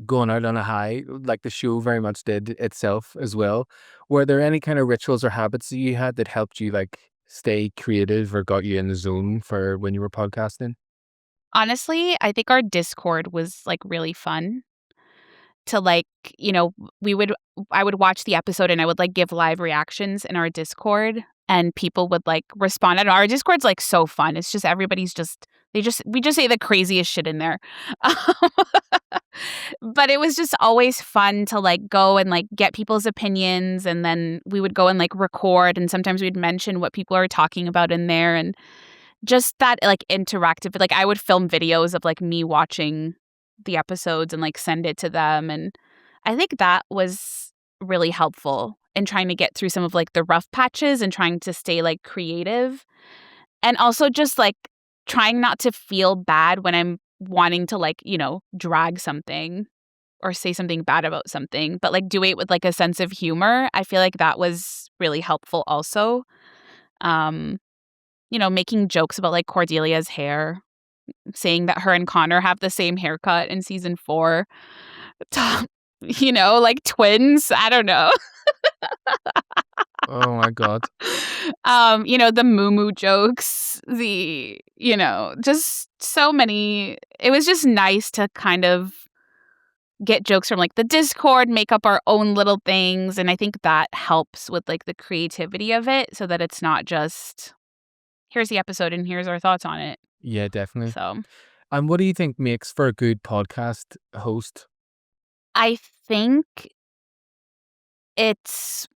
Speaker 1: going out on a high, like the show very much did itself as well, were there any kind of rituals or habits that you had that helped you like stay creative or got you in the zone for when you were podcasting?
Speaker 2: Honestly, I think our Discord was like really fun to like, we would I would watch the episode and I would like give live reactions in our Discord and people would like respond. And our Discord's like so fun. It's just everybody's just we just say the craziest shit in there. But it was just always fun to like go and like get people's opinions and then we would go and like record and sometimes we'd mention what people are talking about in there and just that like interactive, like I would film videos of like me watching the episodes and like send it to them. And I think that was really helpful in trying to get through some of like the rough patches and trying to stay like creative. And also just like trying not to feel bad when I'm wanting to like, drag something or say something bad about something, but like do it with like a sense of humor. I feel like that was really helpful also. Um, making jokes about like Cordelia's hair, saying that her and Connor have the same haircut in season 4. Like twins. I don't know.
Speaker 1: Oh my God.
Speaker 2: The moo jokes, just so many. It was just nice to kind of get jokes from like the Discord, make up our own little things. And I think that helps with like the creativity of it so that it's not just here's the episode and here's our thoughts on it.
Speaker 1: Yeah, definitely.
Speaker 2: So
Speaker 1: And what do you think makes for a good podcast host?
Speaker 2: I think it's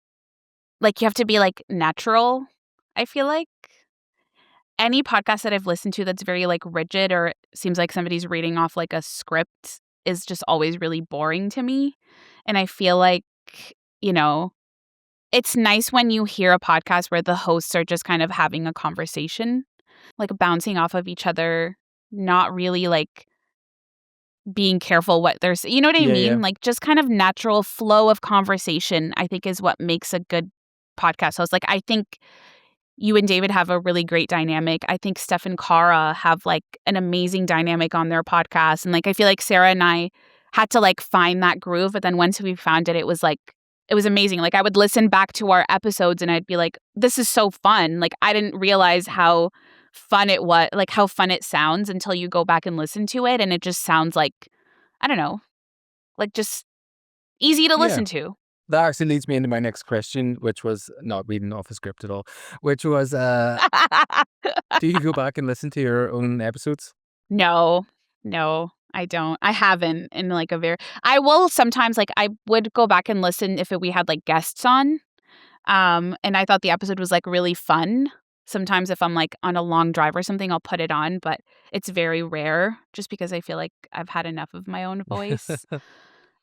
Speaker 2: like you have to be like natural. I feel like any podcast that I've listened to that's very like rigid or seems like somebody's reading off like a script is just always really boring to me. And I feel like, you know, it's nice when you hear a podcast where the hosts are just kind of having a conversation, like bouncing off of each other, not really like being careful what they're you know what I
Speaker 1: Yeah, yeah.
Speaker 2: mean? Like just kind of natural flow of conversation, I think is what makes a good podcast host. Like I think you and David have a really great dynamic. I think Steph and Cara have like an amazing dynamic on their podcast. And like I feel like Sarah and I had to like find that groove, but then once we found it, it was amazing. Like I would listen back to our episodes and I'd be like, this is so fun. Like I didn't realize how fun it was, like how fun it sounds until you go back and listen to it. And it just sounds like, I don't know, like just easy to
Speaker 1: Yeah.
Speaker 2: listen to.
Speaker 1: That actually leads me into my next question, which was not reading off a script at all, which was, do you go back and listen to your own episodes?
Speaker 2: No, I don't. I haven't in like I will sometimes like I would go back and listen if we had like guests on. And I thought the episode was like really fun. Sometimes if I'm like on a long drive or something, I'll put it on, but it's very rare just because I feel like I've had enough of my own voice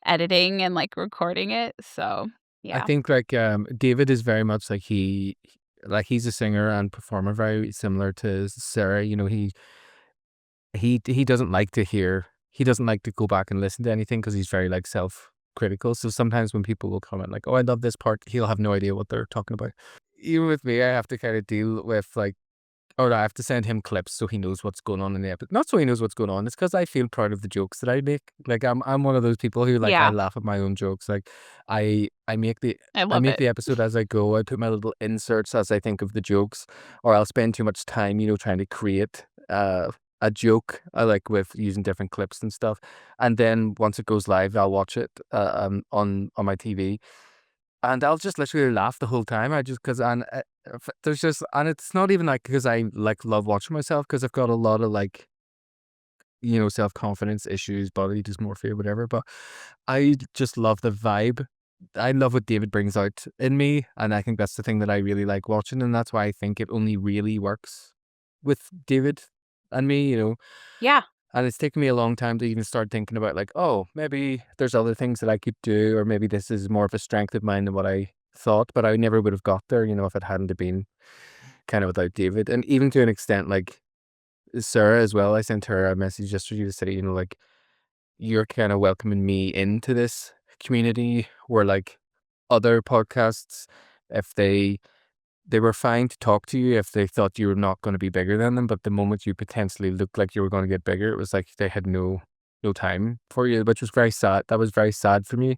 Speaker 2: editing and like recording it. So,
Speaker 1: I
Speaker 2: yeah.
Speaker 1: think like David is very much like he's a singer and performer very similar to Sarah. He doesn't like to he doesn't like to go back and listen to anything because he's very like self-critical. So sometimes when people will comment like, "Oh, I love this part," he'll have no idea what they're talking about. Even with me, I have to kind of deal with like, or I have to send him clips so he knows what's going on in the episode. Not so he knows what's going on. It's because I feel proud of the jokes that I make. Like I'm one of those people who like I
Speaker 2: Yeah,
Speaker 1: laugh at my own jokes. Like I make the
Speaker 2: I
Speaker 1: I
Speaker 2: love
Speaker 1: make
Speaker 2: it.
Speaker 1: the episode as I go. I put my little inserts as I think of the jokes, or I'll spend too much time, trying to create a joke. I like with using different clips and stuff. And then once it goes live, I'll watch it on my TV. And I'll just literally laugh the whole time. I just because there's just and it's not even like because I like love watching myself because I've got a lot of like self confidence issues, body dysmorphia, whatever. But I just love the vibe. I love what David brings out in me, and I think that's the thing that I really like watching, and that's why I think it only really works with David and me.
Speaker 2: Yeah.
Speaker 1: And it's taken me a long time to even start thinking about like, oh, maybe there's other things that I could do, or maybe this is more of a strength of mine than what I thought. But I never would have got there, if it hadn't have been kind of without David. And even to an extent, like Sarah as well, I sent her a message yesterday to say, like you're kind of welcoming me into this community where like other podcasts, if they were fine to talk to you if they thought you were not going to be bigger than them, but the moment you potentially looked like you were going to get bigger, it was like they had no time for you, which was very sad. That was very sad for me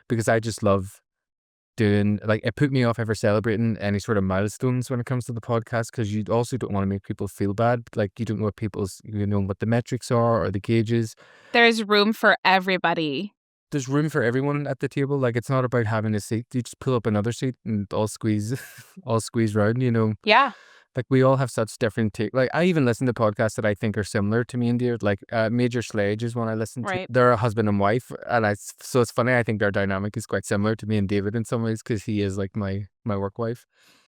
Speaker 1: because I just love doing like it put me off ever celebrating any sort of milestones when it comes to the podcast because you also don't want to make people feel bad. Like you don't know what the metrics are or the gauges.
Speaker 2: There's room for everybody.
Speaker 1: There's room for everyone at the table. Like it's not about having a seat. You just pull up another seat and all squeeze, all squeeze round.
Speaker 2: Yeah.
Speaker 1: Like we all have such different like I even listen to podcasts that I think are similar to me and David. Like Major Sledge is one I listen to.
Speaker 2: Right.
Speaker 1: They're a husband and wife, and so it's funny. I think their dynamic is quite similar to me and David in some ways because he is like my work wife,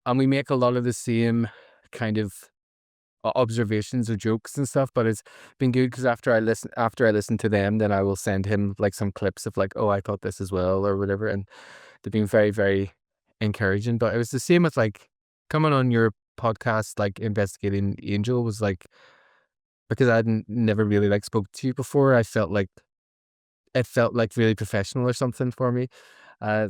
Speaker 1: and we make a lot of the same kind of observations or jokes and stuff. But it's been good because after I listen to them, then I will send him like some clips of like, oh, I thought this as well or whatever, and they've been very very encouraging. But it was the same with like coming on your podcast, like investigating Angel was like because I'd never really like spoke to you before. I felt like it felt like really professional or something for me.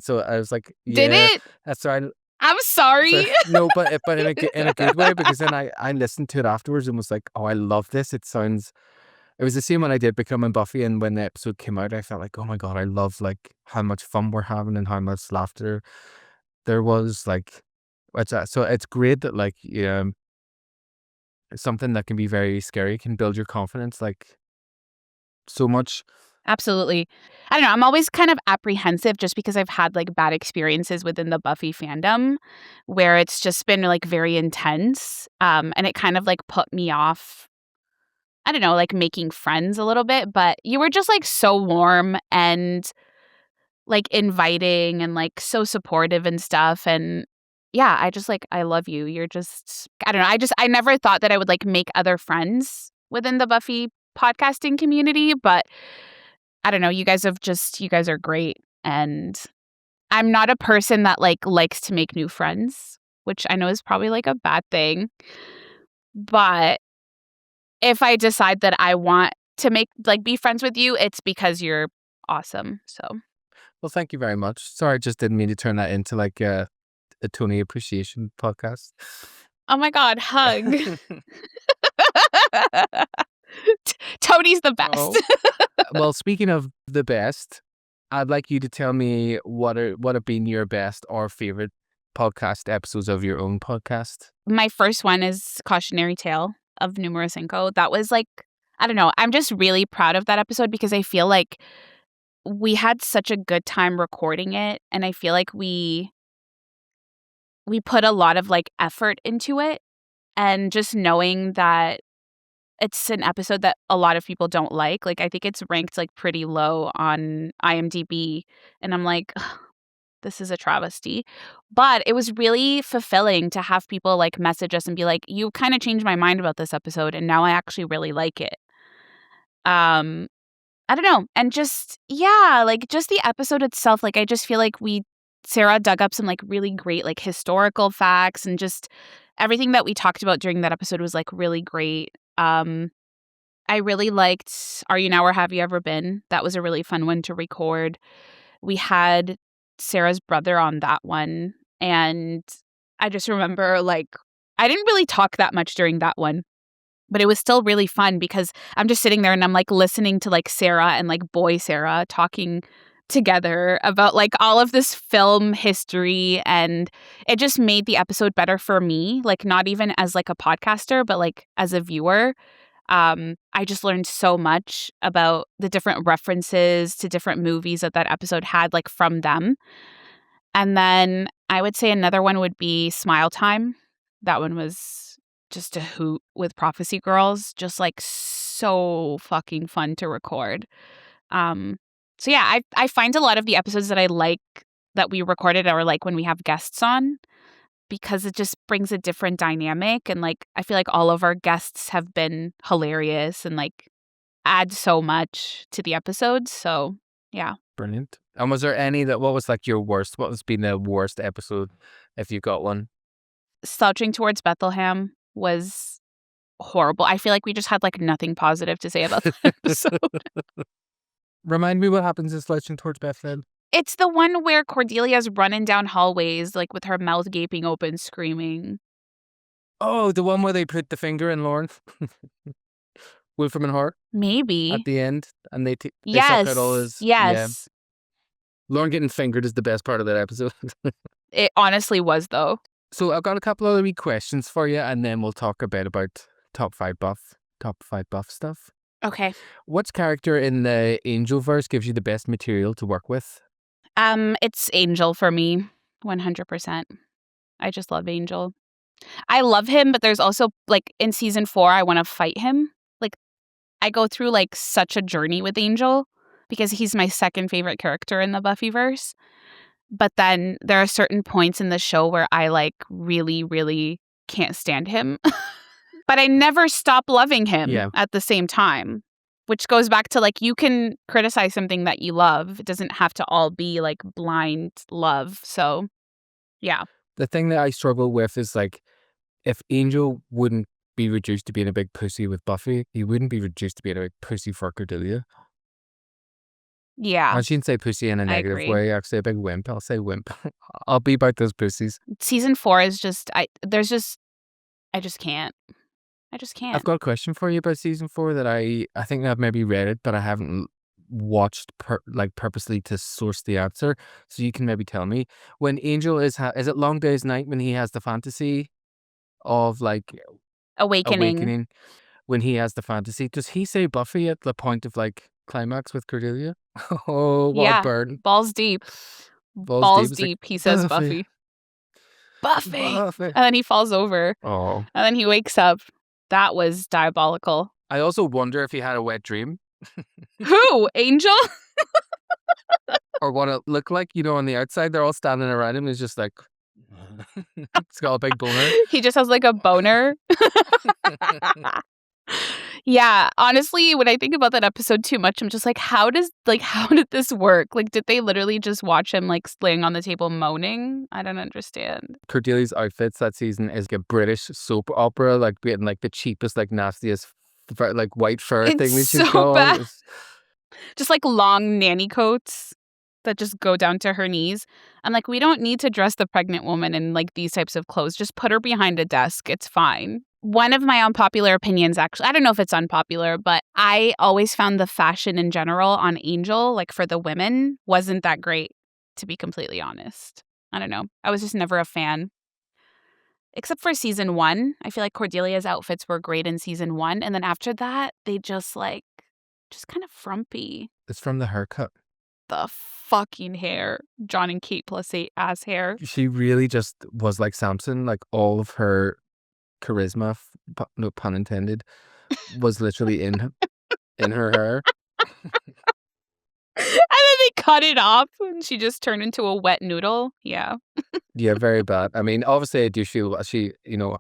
Speaker 1: So I was like,
Speaker 2: Did
Speaker 1: yeah,
Speaker 2: it?
Speaker 1: that's right.
Speaker 2: I'm
Speaker 1: So
Speaker 2: sorry.
Speaker 1: no, but in a good way, because then I listened to it afterwards and was like, oh, I love this. It was the same when I did Becoming Buffy, and when the episode came out, I felt like, oh my god, I love like how much fun we're having and how much laughter there was. Like, so it's great that like something that can be very scary can build your confidence like so much.
Speaker 2: Absolutely. I don't know. I'm always kind of apprehensive just because I've had like bad experiences within the Buffy fandom where it's just been like very intense. And it kind of like put me off, I don't know, like making friends a little bit. But you were just like so warm and like inviting and like so supportive and stuff. And yeah, I love you. You're just, I don't know. I never thought that I would like make other friends within the Buffy podcasting community, but I don't know, you guys are great. And I'm not a person that like likes to make new friends, which I know is probably like a bad thing. But if I decide that I want to be friends with you, it's because you're awesome. So,
Speaker 1: Well, thank you very much. Sorry, I just didn't mean to turn that into like a Tony appreciation podcast.
Speaker 2: oh my God, hug. Tony's the best.
Speaker 1: Oh. Well, speaking of the best, I'd like you to tell me what have been your best or favorite podcast episodes of your own podcast.
Speaker 2: My first one is Cautionary Tale of Numero Cinco. That was like, I don't know, I'm just really proud of that episode because I feel like we had such a good time recording it, and I feel like we put a lot of like effort into it, and just knowing that it's an episode that a lot of people don't like. Like I think it's ranked like pretty low on IMDb, and I'm like, "Ugh, this is a travesty." But it was really fulfilling to have people like message us and be like, "You kind of changed my mind about this episode, and now I actually really like it." Um, I don't know. And just, yeah, like just the episode itself, like I just feel like Sarah dug up some like really great like historical facts, and just everything that we talked about during that episode was like really great. I really liked Are You Now or Have You Ever Been? That was a really fun one to record. We had Sarah's brother on that one. And I just remember like, I didn't really talk that much during that one, but it was still really fun because I'm just sitting there and I'm like listening to like Sarah and like boy Sarah talking together about like all of this film history, and it just made the episode better for me, like not even as like a podcaster but like as a viewer. I just learned so much about the different references to different movies that episode had like from them. And then I would say another one would be Smile Time. That one was just a hoot with Prophecy Girls, just like so fucking fun to record. Um, so yeah, I find a lot of the episodes that I like that we recorded are like when we have guests on, because it just brings a different dynamic, and like I feel like all of our guests have been hilarious and like add so much to the episodes. So yeah.
Speaker 1: Brilliant. And was there any what was like your worst? What has been the worst episode, if you got one?
Speaker 2: Slouching Towards Bethlehem was horrible. I feel like we just had like nothing positive to say about the episode.
Speaker 1: Remind me what happens in Slouching Towards Bethlehem.
Speaker 2: It's the one where Cordelia's running down hallways like with her mouth gaping open screaming.
Speaker 1: Oh, the one where they put the finger in Lauren Wolfram and Hart
Speaker 2: Maybe.
Speaker 1: at the end, and they suck out all his
Speaker 2: Yes.
Speaker 1: Lauren getting fingered is the best part of that episode.
Speaker 2: It honestly was though.
Speaker 1: So I've got a couple of wee questions for you, and then we'll talk a bit about top five buff stuff.
Speaker 2: Okay.
Speaker 1: Which character in the Angelverse gives you the best material to work with?
Speaker 2: It's Angel for me, 100%. I just love Angel. I love him, but there's also like in season 4, I want to fight him. Like I go through like such a journey with Angel because he's my second favorite character in the Buffyverse. But then there are certain points in the show where I like really, really can't stand him. But I never stop loving him at the same time, which goes back to like you can criticize something that you love. It doesn't have to all be like blind love. So, yeah.
Speaker 1: The thing that I struggle with is like if Angel wouldn't be reduced to being a big pussy with Buffy, he wouldn't be reduced to being a big pussy for Cordelia.
Speaker 2: Yeah,
Speaker 1: I shouldn't say pussy in a
Speaker 2: I
Speaker 1: negative
Speaker 2: agree.
Speaker 1: way. Actually, a big wimp. I'll say wimp. I'll be about those pussies.
Speaker 2: Season 4 is just I just can't. I just
Speaker 1: I've
Speaker 2: can't.
Speaker 1: got a question for you about season 4 that I think I've maybe read it, but I haven't watched purposely to source the answer. So you can maybe tell me when Angel is it Long Day's Night when he has the fantasy of like
Speaker 2: Awakening.
Speaker 1: awakening when he has the fantasy. Does he say Buffy at the point of like climax with Cordelia? Oh, what a
Speaker 2: Yeah.
Speaker 1: burn!
Speaker 2: Balls deep.
Speaker 1: Balls
Speaker 2: Balls
Speaker 1: deep. It's like
Speaker 2: deep. He says
Speaker 1: Buffy,
Speaker 2: Buffy.
Speaker 1: Buffy.
Speaker 2: And then he falls over.
Speaker 1: Oh,
Speaker 2: And then he wakes up. That was diabolical.
Speaker 1: I also wonder if he had a wet dream
Speaker 2: Who? Angel?
Speaker 1: or what it looked like. You know, on the outside, they're all standing around him. He's just like, he's got a big boner.
Speaker 2: He just has like a boner. Yeah, honestly, when I think about that episode too much, I'm just like, how did this work? Like, did they literally just watch him like laying on the table moaning? I don't understand.
Speaker 1: Cordelia's outfits that season is like a British soap opera, like getting like the cheapest, like nastiest, like white fur thing that
Speaker 2: It's
Speaker 1: she's
Speaker 2: so
Speaker 1: got on.
Speaker 2: bad. Just like long nanny coats that just go down to her knees. I'm like, we don't need to dress the pregnant woman in like these types of clothes. Just put her behind a desk. It's fine. One of my unpopular opinions, actually, I don't know if it's unpopular, but I always found the fashion in general on Angel, like for the women, wasn't that great, to be completely honest. I don't know. I was just never a fan. Except for season 1. I feel like Cordelia's outfits were great in season 1. And then after that, they just kind of frumpy.
Speaker 1: It's from the haircut.
Speaker 2: The fucking hair. John and Kate plus 8 ass hair.
Speaker 1: She really just was like Samson, like all of her charisma, no pun intended, was literally in her hair.
Speaker 2: And then they cut it off and she just turned into a wet noodle. Yeah.
Speaker 1: Yeah, very bad. I mean, obviously, I do feel she, you know,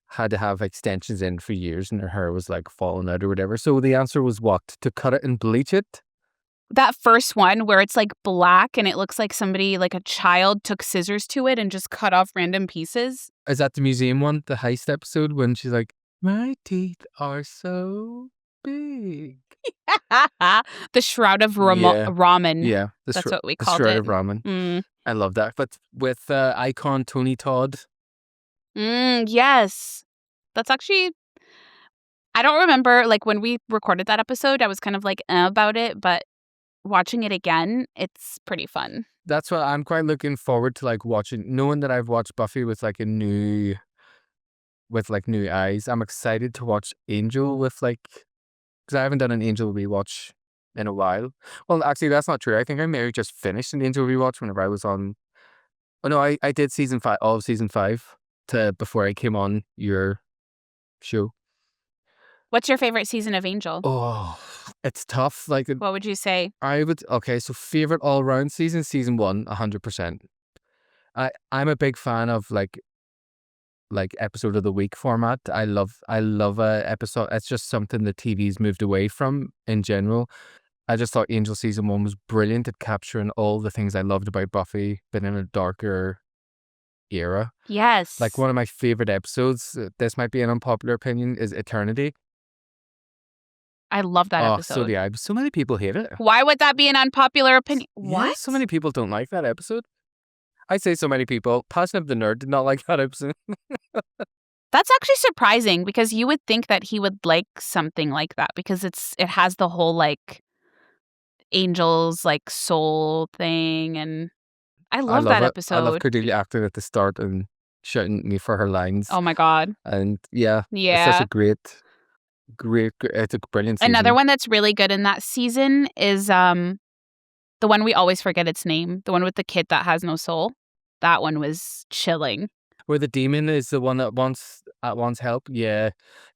Speaker 1: had to have extensions in for years, and her hair was like falling out or whatever. So the answer was what? To cut it and bleach it.
Speaker 2: That first one where it's like black and it looks like somebody, like a child, took scissors to it and just cut off random pieces.
Speaker 1: Is that the museum one, the heist episode, when she's like, "My teeth are so big."
Speaker 2: The Shroud of
Speaker 1: Yeah.
Speaker 2: Ramen.
Speaker 1: Yeah,
Speaker 2: That's what we
Speaker 1: the
Speaker 2: called
Speaker 1: shroud
Speaker 2: it.
Speaker 1: of ramen.
Speaker 2: Mm.
Speaker 1: I love that. But with icon Tony Todd,
Speaker 2: Yes. That's actually, I don't remember, like when we recorded that episode, I was kind of like about it, but watching it again, it's pretty fun.
Speaker 1: that's what I'm quite looking forward to, like watching, knowing that I've watched Buffy with like new eyes. I'm excited to watch Angel with like, because I haven't done an Angel rewatch in a while. Well, actually, that's not true. I think I may have just finished an Angel rewatch whenever I was on. Oh no, I did season 5, all of season 5, before I came on your show.
Speaker 2: What's your favorite season of Angel?
Speaker 1: Oh, it's tough. Like
Speaker 2: What would you say?
Speaker 1: so favorite all round season 1, 100%. I'm a big fan of like episode of the week format. I love a episode. It's just something the TV's moved away from in general. I just thought Angel season 1 was brilliant at capturing all the things I loved about Buffy, but in a darker era.
Speaker 2: Yes.
Speaker 1: Like one of my favorite episodes, this might be an unpopular opinion, is Eternity.
Speaker 2: I love that
Speaker 1: Oh,
Speaker 2: episode.
Speaker 1: so do I. So many people hate it.
Speaker 2: Why would that be an unpopular opinion?
Speaker 1: Yeah,
Speaker 2: What?
Speaker 1: so many people don't like that episode. I say so many people. Passion of the Nerd did not like that episode.
Speaker 2: That's actually surprising because you would think that he would like something like that because it has the whole like Angel's like soul thing, and I love that
Speaker 1: it.
Speaker 2: episode.
Speaker 1: I love Cordelia acting at the start and shouting at me for her lines.
Speaker 2: Oh my god.
Speaker 1: And yeah, it's
Speaker 2: Yeah.
Speaker 1: such a great, it's a brilliant season.
Speaker 2: Another one that's really good in that season is the one we always forget its name, the one with the kid that has no soul. That one was chilling.
Speaker 1: Where the demon is the one that wants help. Yeah,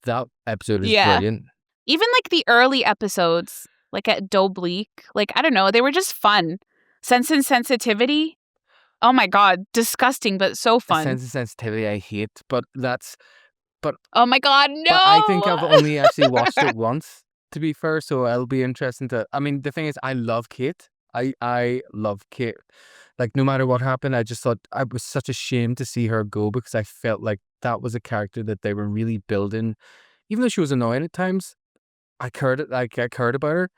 Speaker 1: that episode is
Speaker 2: Yeah.
Speaker 1: brilliant.
Speaker 2: Even like the early episodes, like at Dobleek, like I don't know, they were just fun. Sense and Sensitivity. Oh my god, disgusting but so fun.
Speaker 1: Sense and Sensitivity I hate, but
Speaker 2: Oh my god, no!
Speaker 1: But I think I've only actually watched it once, to be fair, so it'll be interesting to... I mean, the thing is, I love Kate. I love Kate. Like, no matter what happened, I just thought I was such a shame to see her go because I felt like that was a character that they were really building. Even though she was annoying at times, I cared about her.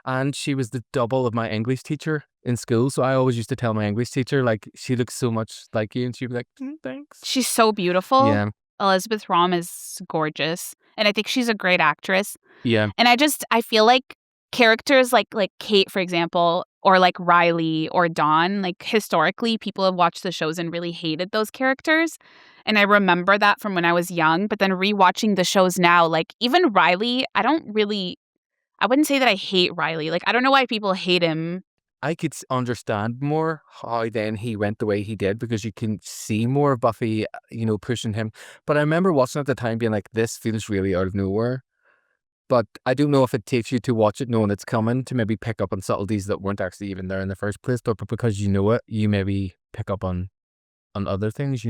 Speaker 1: And she was the double of my English teacher in school. So I always used to tell my English teacher, like, she looks so much like you. And she'd be like, thanks.
Speaker 2: She's so beautiful.
Speaker 1: Yeah.
Speaker 2: Elizabeth Rom is gorgeous. And I think she's a great actress.
Speaker 1: Yeah.
Speaker 2: And I feel like characters like Kate, for example, or like Riley or Dawn, like historically, people have watched the shows and really hated those characters. And I remember that from when I was young. But then rewatching the shows now, like even Riley, I wouldn't say that I hate Riley. Like, I don't know why people hate him.
Speaker 1: I could understand more how then he went the way he did, because you can see more of Buffy, pushing him. But I remember watching at the time being like, this feels really out of nowhere. But I don't know if it takes you to watch it knowing it's coming to maybe pick up on subtleties that weren't actually even there in the first place. But because you know it, you maybe pick up on other things,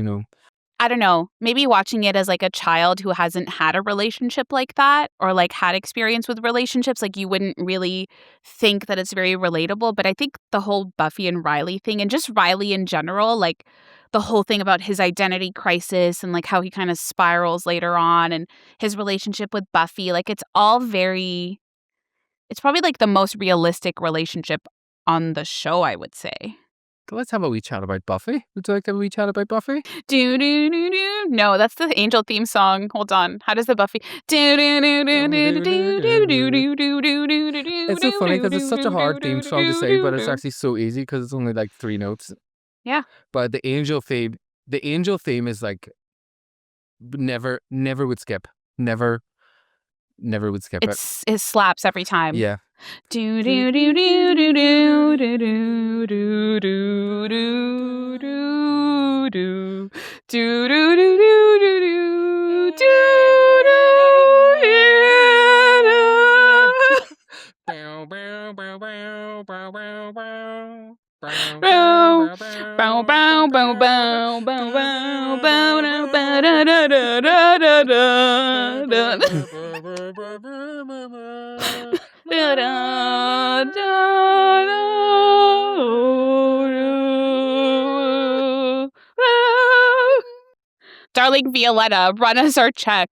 Speaker 2: I don't know, maybe watching it as like a child who hasn't had a relationship like that or like had experience with relationships, like you wouldn't really think that it's very relatable. But I think the whole Buffy and Riley thing, and just Riley in general, like the whole thing about his identity crisis and like how he kind of spirals later on and his relationship with Buffy, like it's probably like the most realistic relationship on the show, I would say.
Speaker 1: Let's have a wee chat about Buffy. Would you like to have a wee chat about Buffy?
Speaker 2: Do do do do. No, that's the Angel theme song. Hold on. How does the Buffy? Do do do do do do do do do do do do do do.
Speaker 1: It's so funny because it's such a hard theme song to say, but it's actually so easy because it's only like 3 notes.
Speaker 2: Yeah.
Speaker 1: But the Angel theme is like never would skip. Never would skip it.
Speaker 2: It slaps every time.
Speaker 1: Yeah.
Speaker 2: Do do do do do do do do do do do do do do do do do do do
Speaker 1: Bow, bow, bow, bow, bow, bow, bow.
Speaker 2: Bow, bow, bow, bow, bow, bow, bow, bow, da, ba, da, da, da, da, da, da, da. Da, da, da, da, da. Darling Violetta, run us our check.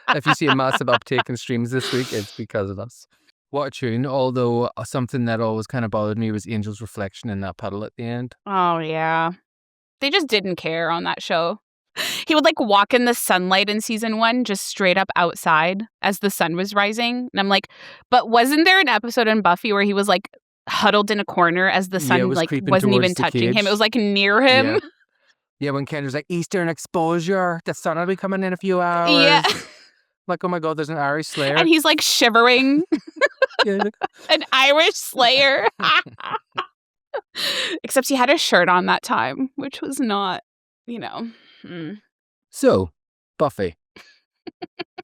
Speaker 1: If you see a massive uptake in streams this week, it's because of us. What a tune. Although something that always kind of bothered me was Angel's reflection in that puddle at the end.
Speaker 2: Oh, yeah. They just didn't care on that show. He would like walk in the sunlight in season 1, just straight up outside as the sun was rising. And I'm like, but wasn't there an episode in Buffy where he was like huddled in a corner as the sun
Speaker 1: was
Speaker 2: like
Speaker 1: creeping
Speaker 2: wasn't even
Speaker 1: towards the
Speaker 2: touching him?
Speaker 1: cage.
Speaker 2: It was like near him.
Speaker 1: Yeah. Yeah, when Kendra's like, Eastern exposure, the sun will be coming in a few hours.
Speaker 2: Yeah.
Speaker 1: Like, oh my God, there's an Irish Slayer.
Speaker 2: And he's like shivering.
Speaker 1: Yeah, like,
Speaker 2: An Irish Slayer. Except he had a shirt on that time, which was not,
Speaker 1: So, Buffy.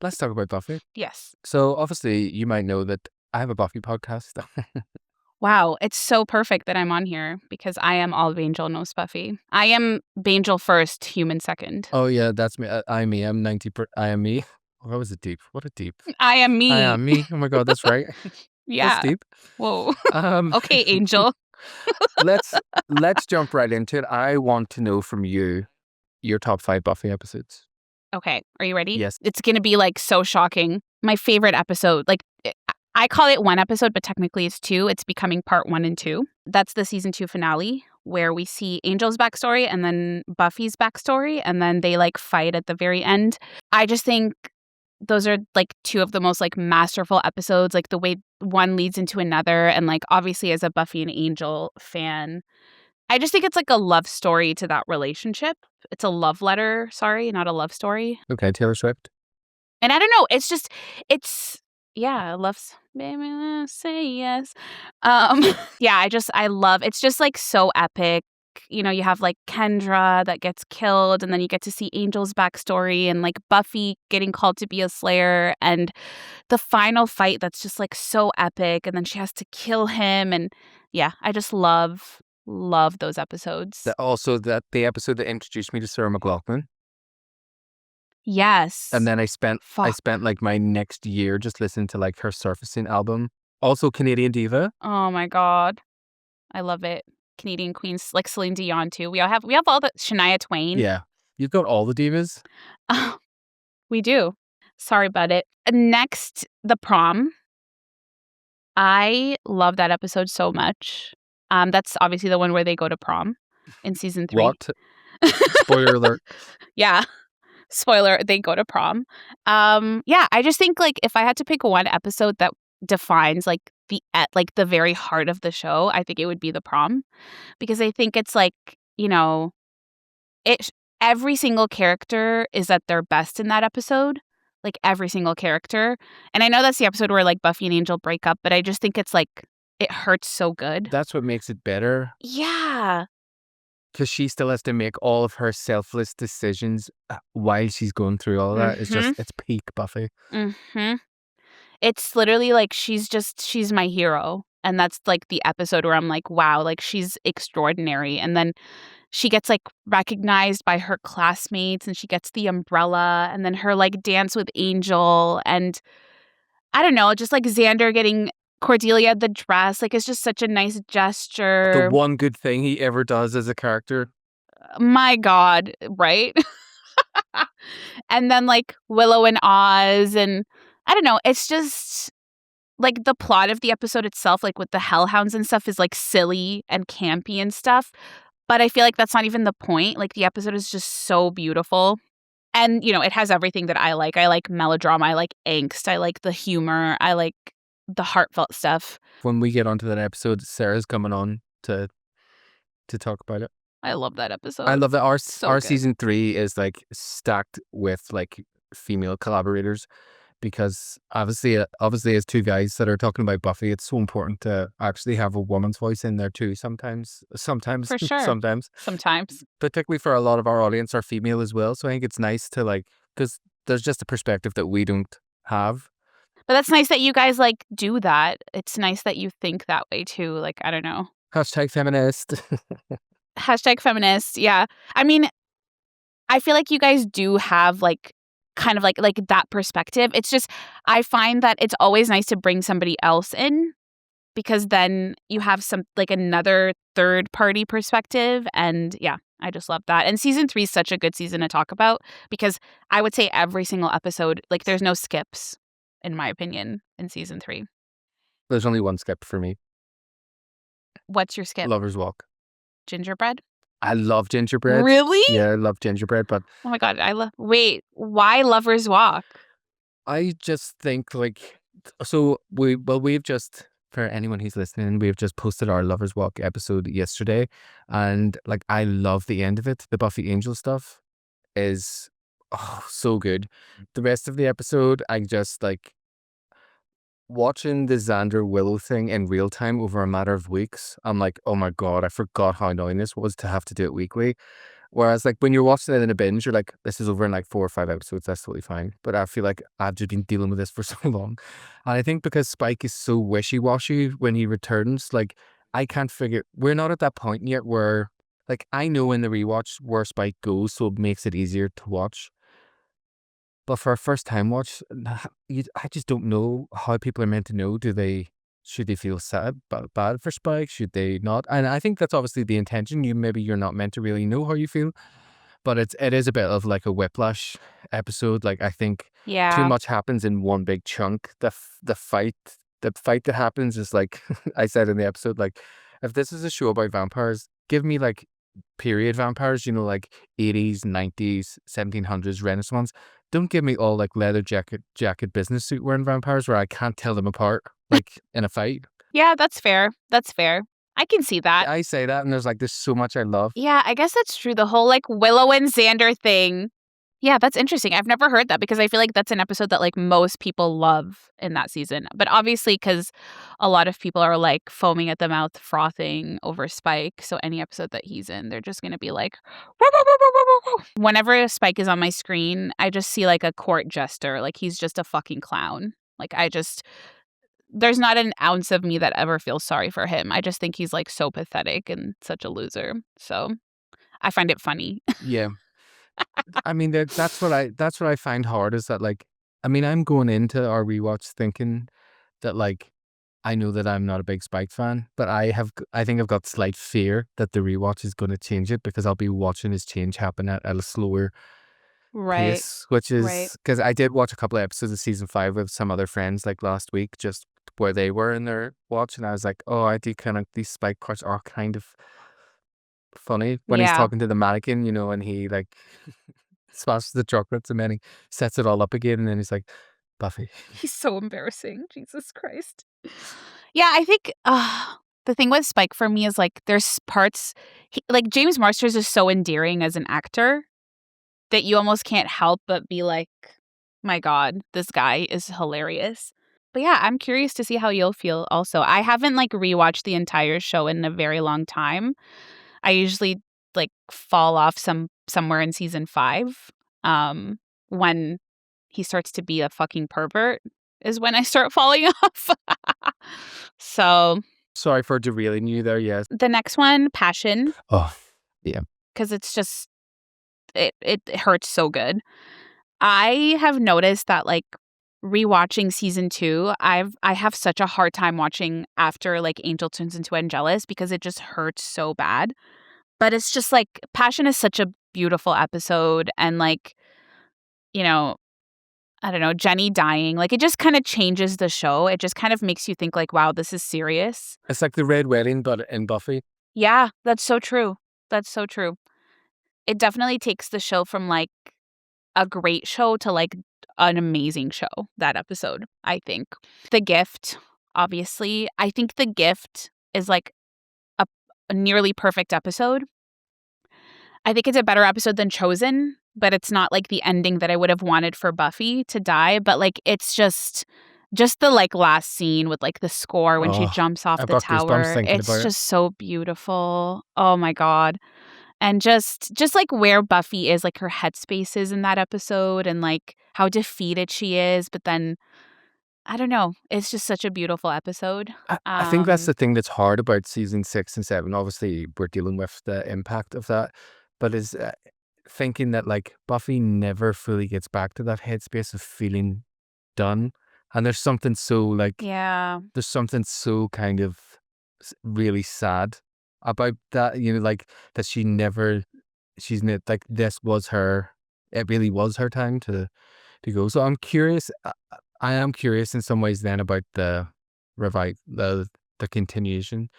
Speaker 1: Let's talk about Buffy.
Speaker 2: Yes.
Speaker 1: So, obviously, you might know that I have a Buffy podcast.
Speaker 2: Wow, it's so perfect that I'm on here because I am all Bangel, no Buffy. I am Bangel first, human second.
Speaker 1: Oh, yeah, that's me. I'm me. I'm 90. I am me. What was it deep? What a deep.
Speaker 2: I am me.
Speaker 1: I am me. Oh my God, that's right.
Speaker 2: Yeah.
Speaker 1: That's deep.
Speaker 2: Whoa.
Speaker 1: Um,
Speaker 2: Okay, Angel.
Speaker 1: let's jump right into it. I want to know from you your top 5 Buffy episodes.
Speaker 2: Okay, are you ready?
Speaker 1: Yes.
Speaker 2: It's going to be like so shocking. My favorite episode, like I call it 1 episode, but technically it's 2. It's becoming part 1 and 2. That's the season 2 finale where we see Angel's backstory and then Buffy's backstory, and then they like fight at the very end. I just think those are like 2 of the most like masterful episodes, like the way one leads into another. And like obviously as a Buffy and Angel fan, I just think it's like a love story to that relationship. It's a love letter, not a love story.
Speaker 1: Okay, Taylor Swift.
Speaker 2: And I don't know, yeah, love's baby, say yes. Yeah, I love, it's just like so epic. You have like Kendra that gets killed, and then you get to see Angel's backstory and like Buffy getting called to be a Slayer, and the final fight that's just like so epic, and then she has to kill him, and yeah, I just love those episodes.
Speaker 1: The episode that introduced me to Sarah McLachlan.
Speaker 2: Yes.
Speaker 1: And then I spent like my next year just listening to like her Surfacing album. Also Canadian Diva.
Speaker 2: Oh my God. I love it. Canadian queens like Celine Dion too. We have all the Shania Twain.
Speaker 1: Yeah. You've got all the divas.
Speaker 2: We do. Sorry about it. Next, the prom. I love that episode so much. That's obviously the one where they go to prom in season 3.
Speaker 1: What? Spoiler alert.
Speaker 2: Yeah. Spoiler, they go to prom. Yeah, I just think like if I had to pick one episode that defines like the very heart of the show, I think it would be the prom, because I think it's like, you know, it every single character is at their best in that episode. Like every single character. And I know that's the episode where like Buffy and Angel break up, but I just think it's like it hurts so good.
Speaker 1: That's what makes it better.
Speaker 2: Yeah.
Speaker 1: Because she still has to make all of her selfless decisions while she's going through all of that. It's just, it's peak Buffy.
Speaker 2: Mm-hmm. It's literally like she's my hero. And that's like the episode where I'm like, wow, like she's extraordinary. And then she gets like recognized by her classmates and she gets the umbrella and then her like dance with Angel. And I don't know, just like Xander getting Cordelia the dress. Like it's just such a nice gesture.
Speaker 1: The one good thing he ever does as a character.
Speaker 2: My God, right? And then like Willow and Oz, and I don't know, it's just like the plot of the episode itself, like with the hellhounds and stuff, is like silly and campy and stuff. But I feel like that's not even the point. Like the episode is just so beautiful. And, you know, it has everything that I like. I like melodrama. I like angst. I like the humor. I like the heartfelt stuff.
Speaker 1: When we get onto that episode, Sarah's coming on to talk about it.
Speaker 2: I love that episode.
Speaker 1: I love that our
Speaker 2: good.
Speaker 1: season 3 is like stacked with like female collaborators, because obviously as two guys that are talking about Buffy, it's so important to actually have a woman's voice in there too. Sometimes
Speaker 2: For sure.
Speaker 1: sometimes, particularly for a lot of our audience are female as well. So I think it's nice to like, because there's just a perspective that we don't have.
Speaker 2: But that's nice that you guys like do that. It's nice that you think that way too. Like, I don't know.
Speaker 1: #feminist.
Speaker 2: #feminist. Yeah. I mean, I feel like you guys do have like kind of like that perspective. It's just I find that it's always nice to bring somebody else in, because then you have some like another third party perspective. And yeah, I just love that. And season 3 is such a good season to talk about, because I would say every single episode, like there's no skips, in my opinion, in season 3.
Speaker 1: There's only one skip for me.
Speaker 2: What's your skip?
Speaker 1: Lover's Walk.
Speaker 2: Gingerbread?
Speaker 1: I love gingerbread.
Speaker 2: Really?
Speaker 1: Yeah, I love gingerbread, but
Speaker 2: Oh my God, wait, why Lover's Walk?
Speaker 1: I just think like, so we've just, for anyone who's listening, we've just posted our Lover's Walk episode yesterday, and like I love the end of it. The Buffy Angel stuff is so good. The rest of the episode, I just like watching the Xander Willow thing in real time over a matter of weeks. I'm like, oh my God, I forgot how annoying this was to have to do it weekly. Whereas like when you're watching it in a binge, you're like, this is over in like 4 or 5 episodes, that's totally fine. But I feel like I've just been dealing with this for so long. And I think because Spike is so wishy-washy when he returns, like I can't figure, we're not at that point yet where, like, I know in the rewatch where Spike goes, so it makes it easier to watch. But for a first time watch, I just don't know how people are meant to know. Should they feel sad, bad for Spike? Should they not? And I think that's obviously the intention. You're not meant to really know how you feel, but it is a bit of like a whiplash episode. Like I think too much happens in one big chunk. The fight that happens is like I said in the episode, like if this is a show about vampires, give me like period vampires, you know, like 80s, 90s, 1700s Renaissance. Don't give me all like leather jacket business suit wearing vampires where I can't tell them apart like in a fight.
Speaker 2: Yeah, that's fair. I can see that.
Speaker 1: I say that and there's so much I love.
Speaker 2: Yeah, I guess that's true. The whole like Willow and Xander thing. Yeah, that's interesting. I've never heard that, because I feel like that's an episode that like most people love in that season. But obviously, because a lot of people are like foaming at the mouth, frothing over Spike. So any episode that he's in, they're just going to be like, "Woo, woo, woo, woo, woo, woo." Whenever Spike is on my screen, I just see like a court jester. Like he's just a fucking clown. Like there's not an ounce of me that ever feels sorry for him. I just think he's like so pathetic and such a loser. So I find it funny.
Speaker 1: Yeah. I mean, that's what I find hard is that like, I mean, I'm going into our rewatch thinking that like I know that I'm not a big Spike fan, but I think I've got slight fear that the rewatch is gonna change it because I'll be watching his change happen at a slower
Speaker 2: Right.
Speaker 1: pace, which
Speaker 2: Right.
Speaker 1: is because I did watch a couple of episodes of season 5 with some other friends, like, last week, just where they were in their watch, and I was like, "Oh, I do kinda these Spike parts are kind of funny." When he's
Speaker 2: Yeah.
Speaker 1: talking to the mannequin, and he, like, smashes the chocolates, and then he sets it all up again, and then he's like, "Buffy."
Speaker 2: He's so embarrassing. Jesus Christ. Yeah, I think the thing with Spike for me is like there's parts like James Marsters is so endearing as an actor that you almost can't help but be like, my God, this guy is hilarious. But yeah, I'm curious to see how you'll feel also. I haven't like rewatched the entire show in a very long time. I usually like fall off somewhere in season 5. When he starts to be a fucking pervert is when I start falling off. So
Speaker 1: Sorry for derailing you there, yes.
Speaker 2: the next one, Passion,
Speaker 1: Oh, yeah.
Speaker 2: because it's just it hurts so good. I have noticed that like rewatching season 2, I have such a hard time watching after like Angel turns into Angelus because it just hurts so bad. But it's just like Passion is such a beautiful episode and like, you know, I don't know, Jenny dying, like it just kind of changes the show. It just kind of makes you think like, wow, this is serious.
Speaker 1: It's like the Red Wedding, but in Buffy.
Speaker 2: Yeah, that's so true. That's so true. It definitely takes the show from like a great show to like an amazing show, that episode, I think. The Gift, obviously. I think The Gift is like a nearly perfect episode. I think it's a better episode than Chosen, but it's not like the ending that I would have wanted for Buffy to die, but like it's just the like last scene with like the score when she
Speaker 1: Oh,
Speaker 2: jumps off
Speaker 1: I've
Speaker 2: the
Speaker 1: got goosebumps
Speaker 2: tower.
Speaker 1: thinking
Speaker 2: It's
Speaker 1: about it.
Speaker 2: just so beautiful. Oh my God. And just like where Buffy is, like her headspace is in that episode and like how defeated she is, but then I don't know. It's just such a beautiful episode.
Speaker 1: I think that's the thing that's hard about season 6 and 7. Obviously, we're dealing with the impact of that, but is thinking that like Buffy never fully gets back to that headspace of feeling done, and
Speaker 2: Yeah.
Speaker 1: there's something so kind of really sad about that. Like that like this was her. It really was her time to go. So I'm curious. I am curious in some ways then about the revive the continuation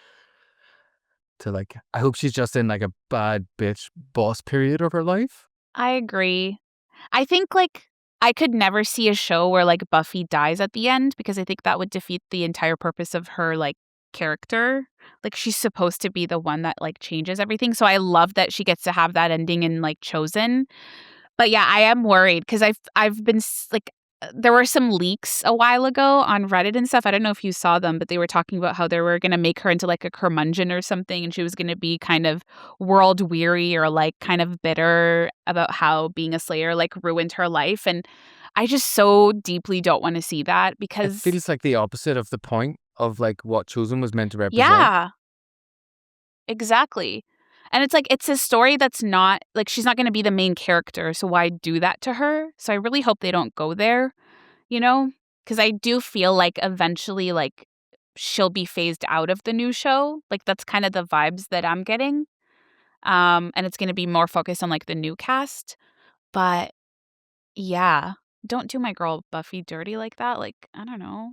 Speaker 1: to like I hope she's just in like a bad bitch boss period of her life.
Speaker 2: I agree. I think like I could never see a show where like Buffy dies at the end because I think that would defeat the entire purpose of her like character. Like she's supposed to be the one that like changes everything. So I love that she gets to have that ending in like Chosen. But yeah, I am worried because I've been like there were some leaks a while ago on Reddit and stuff. I don't know if you saw them, but they were talking about how they were going to make her into like a curmudgeon or something, and she was going to be kind of world weary or like kind of bitter about how being a Slayer like ruined her life. And I just so deeply don't want to see that
Speaker 1: It
Speaker 2: because
Speaker 1: feels like the opposite of the point of like what Chosen was meant to represent.
Speaker 2: yeah, exactly. And it's like it's a story that's not like she's not going to be the main character, so why do that to her? So I really hope they don't go there. You know? Because I do feel like eventually, like, she'll be phased out of the new show. Like, that's kind of the vibes that I'm getting. And it's gonna be more focused on, like, the new cast. But, yeah, don't do my girl Buffy dirty like that. Like, I don't know.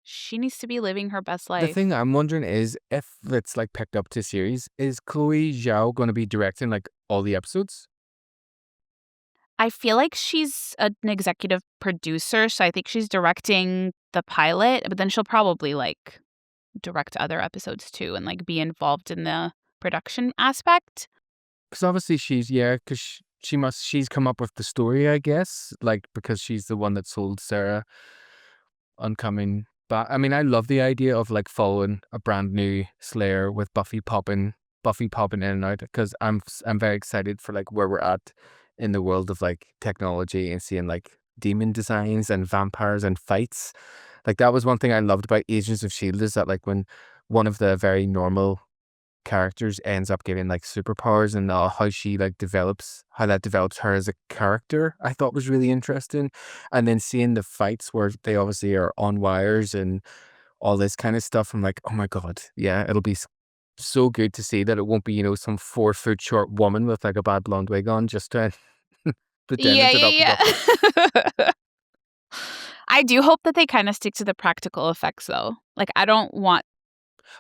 Speaker 2: She needs to be living her best
Speaker 1: The
Speaker 2: life.
Speaker 1: thing I'm wondering is if it's like picked up to series, is Chloe Zhao going to be directing like all the episodes?
Speaker 2: I feel like she's an executive producer, so I think she's directing the pilot, but then she'll probably, like, direct other episodes too and, like, be involved in the production aspect.
Speaker 1: Because obviously because she's come up with the story, I guess, like because she's the one that sold Sarah on coming back. I mean, I love the idea of like following a brand new Slayer with Buffy popping in and out because I'm very excited for like where we're at in the world of like technology and seeing like demon designs and vampires and fights. Like that was one thing I loved about Agents of Shield is that like when one of the very normal characters ends up getting like superpowers and how she like how that develops her as a character, I thought was really interesting. And then seeing the fights where they obviously are on wires and all this kind of stuff. I'm like, oh my God, yeah, it'll be so good to see that it won't be, some 4 foot short woman with like a bad blonde wig on just to pretending
Speaker 2: Yeah,
Speaker 1: to not be
Speaker 2: yeah,
Speaker 1: Buffy.
Speaker 2: yeah. I do hope that they kind of stick to the practical effects, though. Like, I don't want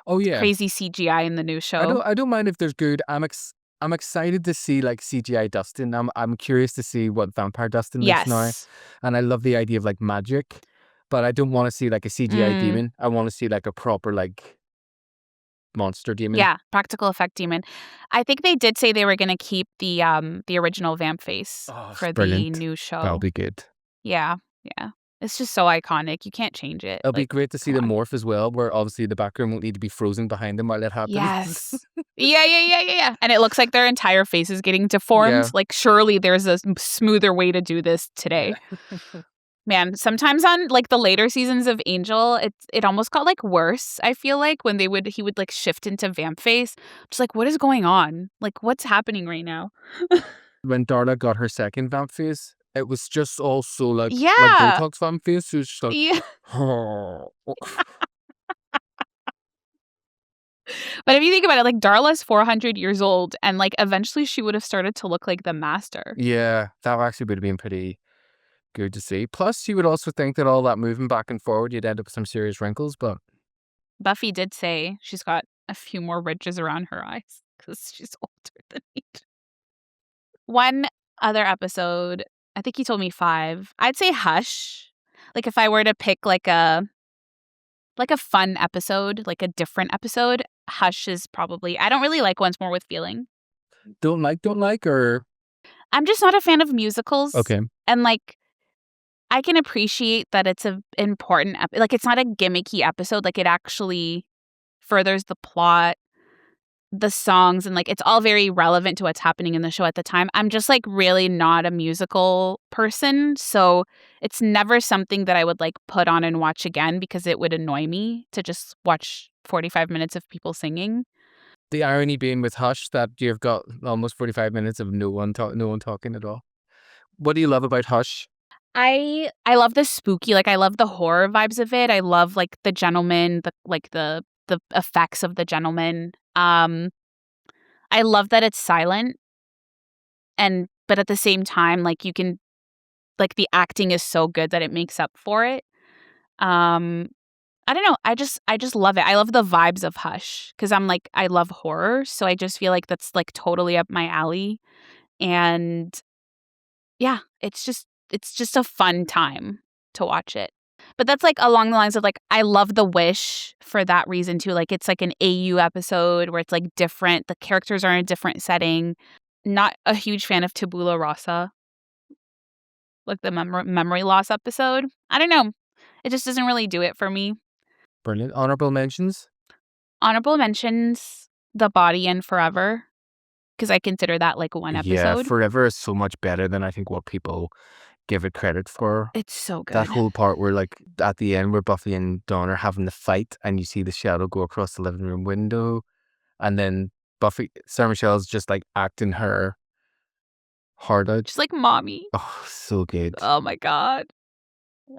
Speaker 1: Oh yeah,
Speaker 2: crazy CGI in the new show.
Speaker 1: I don't mind if there's good. I'm excited to see like CGI Dustin. I'm curious to see what Vampire Dustin looks now,
Speaker 2: Yes.
Speaker 1: and I love the idea of like magic, but I don't want to see like a CGI
Speaker 2: Mm,
Speaker 1: demon. I want to see like a proper like monster demon.
Speaker 2: yeah, practical effect demon. I think they did say they were gonna keep the original vamp face
Speaker 1: Oh, it's
Speaker 2: for the
Speaker 1: brilliant.
Speaker 2: new
Speaker 1: That'll
Speaker 2: show.
Speaker 1: be good.
Speaker 2: Yeah, yeah. It's just so iconic. You can't change it.
Speaker 1: It'll be
Speaker 2: Like,
Speaker 1: great to see
Speaker 2: come
Speaker 1: the
Speaker 2: on.
Speaker 1: morph as well, where obviously the background won't need to be frozen behind them while it happens.
Speaker 2: Yes. Yeah, yeah, yeah, yeah, yeah. And it looks like their entire face is getting deformed.
Speaker 1: Yeah,
Speaker 2: Like, surely there's a smoother way to do this
Speaker 1: yeah.
Speaker 2: today. Man, sometimes on like the later seasons of Angel, it almost got like worse. I feel like when he would like shift into vamp face. Just like, what is going on? Like, what's happening right now?
Speaker 1: When Darla got her second vamp face, it was just also like
Speaker 2: Yeah.
Speaker 1: Botox vamp face. It was just like,
Speaker 2: Yeah.
Speaker 1: oh.
Speaker 2: But if you think about it, like Darla's 400 years old, and like eventually she would have started to look like the master.
Speaker 1: Yeah, that actually would have been pretty good to see. Plus, you would also think that all that moving back and forward, you'd end up with some serious wrinkles. But
Speaker 2: Buffy did say she's got a few more ridges around her eyes because she's older than me. One other episode, I think he told me 5. I'd say Hush. Like if I were to pick like a fun episode, like a different episode, Hush is probably. I don't really like Once More with Feeling.
Speaker 1: don't like, or
Speaker 2: I'm just not a fan of musicals.
Speaker 1: okay.
Speaker 2: And like I can appreciate that it's a important like it's not a gimmicky episode, like it actually furthers the plot, the songs, and like it's all very relevant to what's happening in the show at the time. I'm just like really not a musical person, so it's never something that I would like put on and watch again because it would annoy me to just watch 45 minutes of people singing.
Speaker 1: The irony being with Hush that you've got almost 45 minutes of no one talking at all. What do you love about Hush?
Speaker 2: I love the spooky, like I love the horror vibes of it. I love like the gentleman, the effects of the gentleman. I love that it's silent and but at the same time like you can like the acting is so good that it makes up for it. Um I don't know. I just love it. I love the vibes of Hush cuz I'm like I love horror, so I just feel like that's like totally up my alley and yeah, it's just a fun time to watch it. But that's like along the lines of like I love The Wish for that reason too. Like it's like an AU episode where it's like different. The characters are in a different setting. Not a huge fan of Tabula Rasa, like the memory loss episode. I don't know. It just doesn't really do it for me.
Speaker 1: Brilliant. Honorable mentions?
Speaker 2: Honorable mentions The Body and Forever because I consider that like one
Speaker 1: Yeah,
Speaker 2: episode.
Speaker 1: Forever is so much better than I think what people give it credit for.
Speaker 2: It's so
Speaker 1: That
Speaker 2: good.
Speaker 1: whole part where, like, at the end, where Buffy and Dawn are having the fight, and you see the shadow go across the living room window, and then Sarah Michelle's just like acting her heart out.
Speaker 2: Just like mommy.
Speaker 1: Oh, so good.
Speaker 2: Oh my god.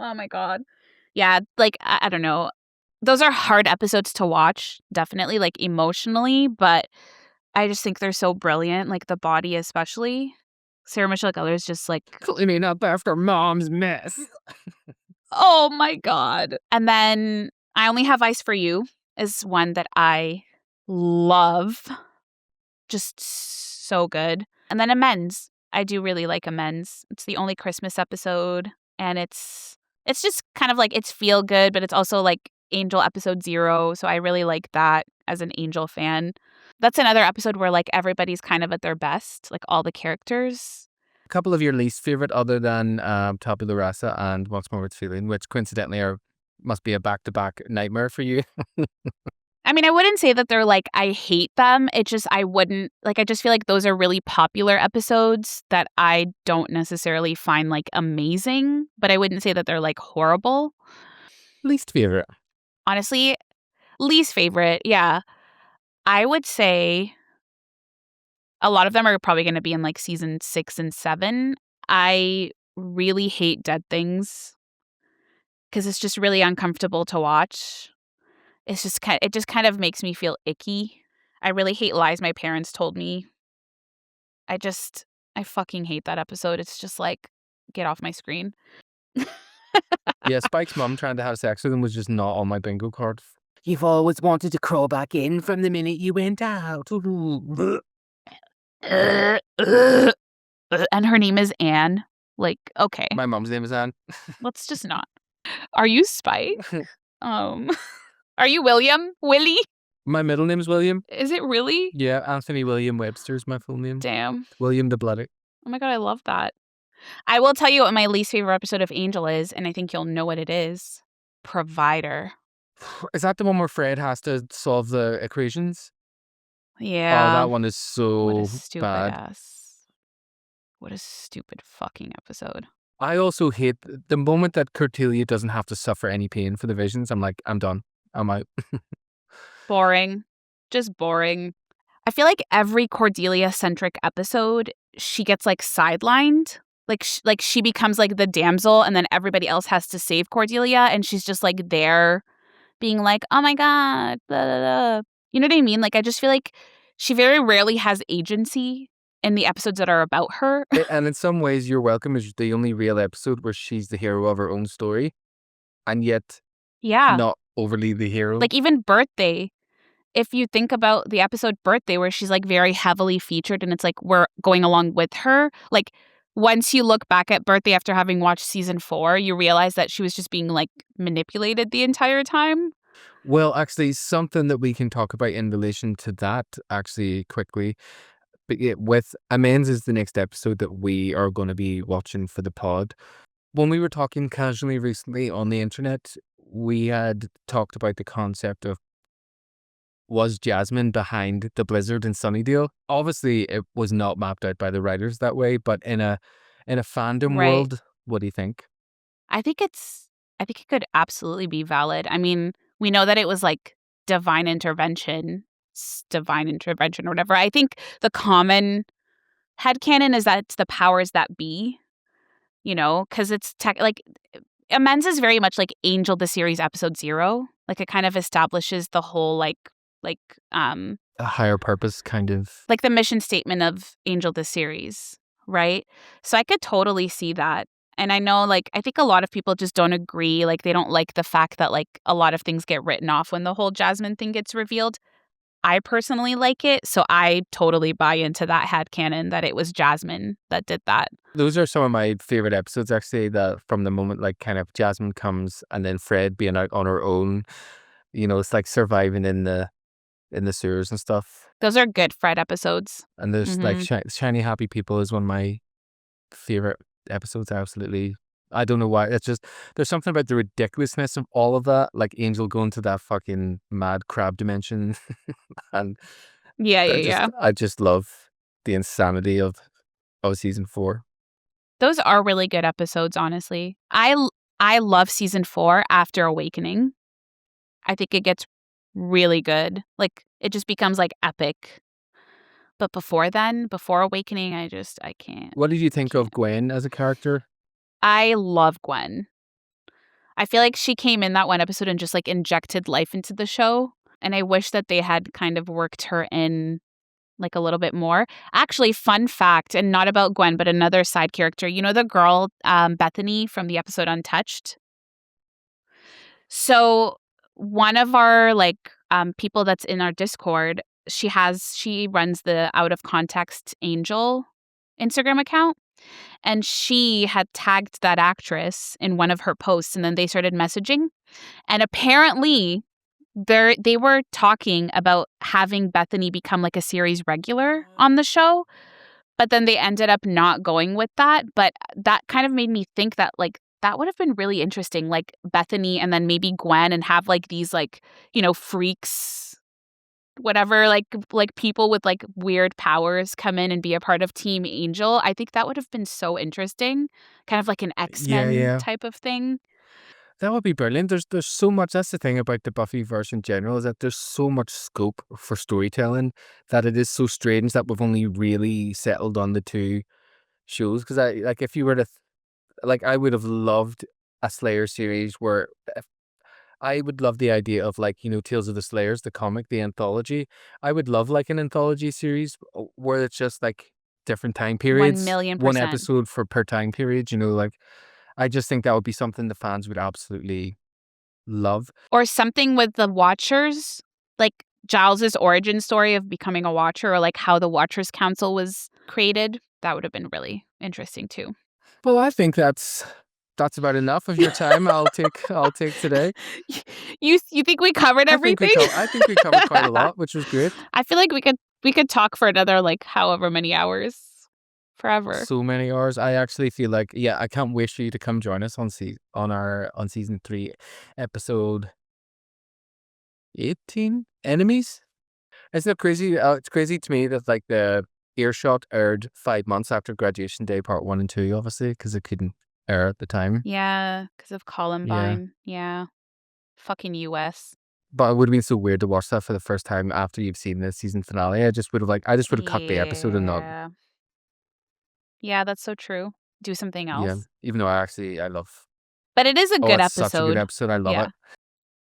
Speaker 2: Oh my god. Yeah, like I don't know. Those are hard episodes to watch, definitely, like emotionally, but I just think they're so brilliant, like The Body especially. Sarah Michelle Gellar is just like,
Speaker 1: Cleaning up after mom's mess.
Speaker 2: oh my god. And then I Only Have Eyes for You is one that I love. Just so good. And then Amends. I do really like Amends. It's the only Christmas episode and it's just kind of like it's feel good, but it's also like Angel episode 0, so I really like that as an Angel fan. That's another episode where like everybody's kind of at their best, like all the characters.
Speaker 1: A couple of your least favorite, other than Tabula Rasa and Once More with Feeling, which coincidentally must be a back-to-back nightmare for you.
Speaker 2: I mean, I wouldn't say that they're like I hate them. It just I wouldn't like I just feel like those are really popular episodes that I don't necessarily find like amazing, but I wouldn't say that they're like horrible.
Speaker 1: Least favorite.
Speaker 2: Honestly, least favorite, yeah. I would say a lot of them are probably going to be in like season 6 and 7. I really hate Dead Things because it's just really uncomfortable to watch. It's just it just kind of makes me feel icky. I really hate lies my parents told me. I fucking hate that episode. It's just like, get off my screen.
Speaker 1: Yeah, Spike's mum trying to have sex with him was just not on my bingo card.
Speaker 4: You've always wanted to crawl back in from the minute you went out.
Speaker 2: And her name is Anne. Like, okay,
Speaker 1: My mum's name is Anne.
Speaker 2: let's just not. Are you Spike? Are you William? Willie?
Speaker 1: My middle name's William.
Speaker 2: Is it really?
Speaker 1: Yeah, Anthony William Webster's my full name.
Speaker 2: Damn.
Speaker 1: William the Bloody.
Speaker 2: Oh my god, I love that. I will tell you what my least favorite episode of Angel is, and I think you'll know what it is. Provider.
Speaker 1: Is that the one where Fred has to solve the equations?
Speaker 2: Yeah.
Speaker 1: Oh, that one is
Speaker 2: What a
Speaker 1: so
Speaker 2: stupid
Speaker 1: bad.
Speaker 2: ass. What a stupid fucking episode.
Speaker 1: I also hate the moment that Cordelia doesn't have to suffer any pain for the visions. I'm like, I'm done. I'm out.
Speaker 2: Boring. Just boring. I feel like every Cordelia-centric episode, she gets like sidelined. Like she becomes like the damsel, and then everybody else has to save Cordelia, and she's just like there being like, oh my god, blah, blah, blah. You know what I mean? Like, I just feel like she very rarely has agency in the episodes that are about her.
Speaker 1: And in some ways, You're Welcome is the only real episode where she's the hero of her own story, and yet
Speaker 2: Yeah.
Speaker 1: not overly the hero.
Speaker 2: Like, even Birthday, if you think about the episode Birthday, where she's like very heavily featured and it's like we're going along with her, like once you look back at Birthday after having watched season 4, you realize that she was just being like manipulated the entire time.
Speaker 1: Well, actually, something that we can talk about in relation to that, actually, quickly. But yeah, with Amends is the next episode that we are going to be watching for the pod. When we were talking casually recently on the internet, we had talked about the concept of, was Jasmine behind the Blizzard and Sunnydale? Obviously, it was not mapped out by the writers that way, but in a fandom
Speaker 2: Right.
Speaker 1: world, what do you think?
Speaker 2: I think it could absolutely be valid. I mean, we know that it was like divine intervention or whatever. I think the common headcanon is that it's the powers that be, you know, because it's like Amends is very much like Angel the series episode 0. Like it kind of establishes the whole like
Speaker 1: A higher purpose kind of.
Speaker 2: like the mission statement of Angel the series, right? So I could totally see that. And I know, like, I think a lot of people just don't agree. Like, they don't like the fact that, like, a lot of things get written off when the whole Jasmine thing gets revealed. I personally like it, so I totally buy into that headcanon that it was Jasmine that did that.
Speaker 1: Those are some of my favorite episodes, actually, that from the moment, like, kind of Jasmine comes and then Fred being out on her own, you know, it's like surviving in the sewers and stuff.
Speaker 2: Those are good Fred episodes.
Speaker 1: And there's like
Speaker 2: Mhm.
Speaker 1: Shiny Happy People is one of my favorite episodes. Absolutely. I don't know why. It's just, there's something about the ridiculousness of all of that. Like Angel going to that fucking mad crab dimension. And
Speaker 2: Yeah, yeah, yeah.
Speaker 1: I just love the insanity of season 4.
Speaker 2: Those are really good episodes, honestly. I love season 4 after Awakening. I think it gets really good. Like, it just becomes, like, epic. But before then, before Awakening, I can't.
Speaker 1: What did you think of Gwen as a character?
Speaker 2: I love Gwen. I feel like she came in that one episode and just, like, injected life into the show, and I wish that they had kind of worked her in, like, a little bit more. Actually, fun fact, and not about Gwen, but another side character. You know the girl, Bethany from the episode Untouched? So, one of our, like, people that's in our Discord, she runs the Out of Context Angel Instagram account, and she had tagged that actress in one of her posts, and then they started messaging. And apparently, they were talking about having Bethany become like a series regular on the show, but then they ended up not going with that. But that kind of made me think that, like, that would have been really interesting, like Bethany and then maybe Gwen, and have like these, like, you know, freaks, whatever, like people with like weird powers come in and be a part of Team Angel. I think that would have been so interesting, kind of like an X-Men
Speaker 1: Yeah.
Speaker 2: type of thing.
Speaker 1: That would be brilliant. There's so much. That's the thing about the Buffy verse in general, is that there's so much scope for storytelling that it is so strange that we've only really settled on the 2 shows. Because I, like, if you were to like, I would have loved a Slayer series where I would love the idea of like, Tales of the Slayers, the comic, the anthology. I would love like an anthology series where it's just like different time periods, one
Speaker 2: 1,000,000%.
Speaker 1: episode per time period, like I just think that would be something the fans would absolutely love.
Speaker 2: Or something with the Watchers, like Giles's origin story of becoming a Watcher, or like how the Watchers Council was created. That would have been really interesting too.
Speaker 1: Well, I think that's about enough of your time. I'll take today.
Speaker 2: You think we covered everything?
Speaker 1: I think we covered quite a lot, which was great.
Speaker 2: I feel like we could talk for another like however many hours. Forever.
Speaker 1: So many hours. I actually feel like, yeah, I can't wait for you to come join us on season 3, episode 18, Enemies. Isn't it crazy? It's crazy to me that like the Earshot aired 5 months after Graduation Day Part 1 and 2, obviously, because it couldn't air at the time.
Speaker 2: Yeah, because of Columbine. Yeah. Fucking US.
Speaker 1: But it would have been so weird to watch that for the first time after you've seen the season finale. I just would have cut the episode and not.
Speaker 2: Yeah, that's so true. Do something else.
Speaker 1: Yeah, even though I love.
Speaker 2: But it is a good
Speaker 1: it's
Speaker 2: episode.
Speaker 1: such a good episode. I love it.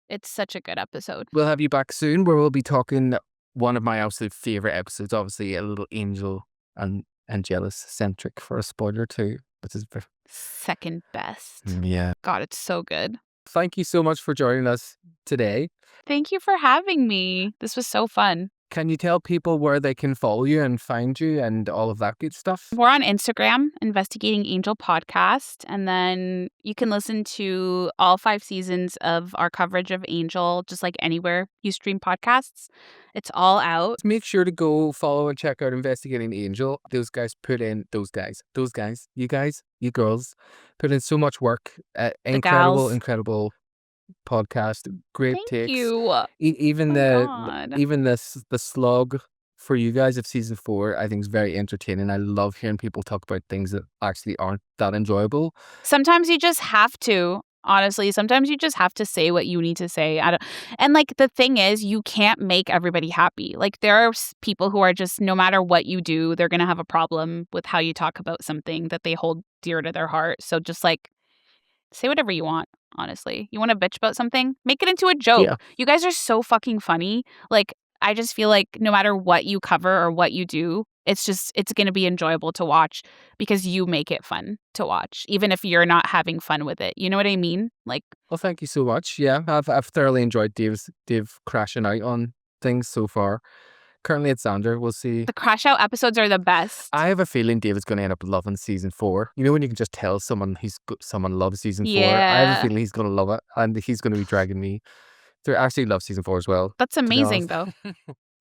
Speaker 2: It's such a good episode.
Speaker 1: We'll have you back soon where we'll be talking one of my absolute favorite episodes, obviously a little Angel and Angelus centric for a spoiler too, which is
Speaker 2: second best.
Speaker 1: Yeah.
Speaker 2: God, it's so good.
Speaker 1: Thank you so much for joining us today.
Speaker 2: Thank you for having me. This was so fun.
Speaker 1: Can you tell people where they can follow you and find you and all of that good stuff?
Speaker 2: We're on Instagram, Investigating Angel Podcast. And then you can listen to all 5 seasons of our coverage of Angel, just like anywhere you stream podcasts. It's all out.
Speaker 1: Make sure to go follow and check out Investigating Angel. You girls, put in so much work. Incredible podcast, great
Speaker 2: Thank
Speaker 1: takes.
Speaker 2: you.
Speaker 1: Even
Speaker 2: God.
Speaker 1: the slog for you guys of season 4, I think is very entertaining. I love hearing people talk about things that actually aren't that enjoyable.
Speaker 2: Sometimes you just have to. Honestly, sometimes you just have to say what you need to say. And like the thing is, you can't make everybody happy. Like there are people who are just, no matter what you do, they're going to have a problem with how you talk about something that they hold dear to their heart. So just like say whatever you want, honestly. You want to bitch about something? Make it into a joke.
Speaker 1: Yeah.
Speaker 2: You guys are so fucking funny. Like I just feel like no matter what you cover or what you do, it's going to be enjoyable to watch because you make it fun to watch, even if you're not having fun with it. You know what I mean? Like,
Speaker 1: well, thank you so much. Yeah, I've thoroughly enjoyed Dave crashing out on things so far. Currently it's Xander. We'll see.
Speaker 2: The crash out episodes are the best.
Speaker 1: I have a feeling David's going to end up loving season 4. You know when you can just tell someone someone loves season 4? I have a feeling he's going to love it and he's going to be dragging me through. I actually love season 4 as well.
Speaker 2: That's amazing though.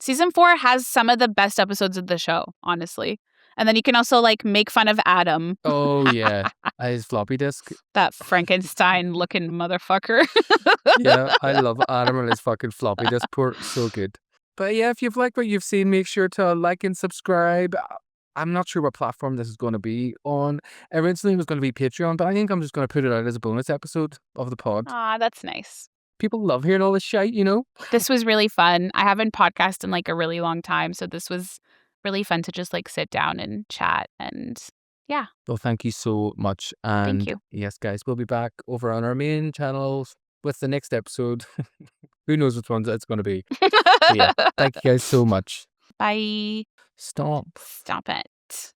Speaker 2: Season 4 has some of the best episodes of the show, honestly. And then you can also like make fun of Adam.
Speaker 1: Oh yeah, his floppy disk.
Speaker 2: That Frankenstein looking motherfucker.
Speaker 1: Yeah, I love Adam and his fucking floppy disk. So good. But yeah, if you've liked what you've seen, make sure to like and subscribe. I'm not sure what platform this is going to be on. Originally it was going to be Patreon, but I think I'm just going to put it out as a bonus episode of the pod.
Speaker 2: Aw, that's nice.
Speaker 1: People love hearing all this shite,
Speaker 2: This was really fun. I haven't podcasted in like a really long time, so this was really fun to just like sit down and chat and yeah.
Speaker 1: Well, thank you so much. And
Speaker 2: Thank you.
Speaker 1: yes, guys, we'll be back over on our main channels with the next episode. Who knows which one it's going to be. Yeah, thank you guys so much.
Speaker 2: Bye.
Speaker 1: Stop
Speaker 2: Stop it.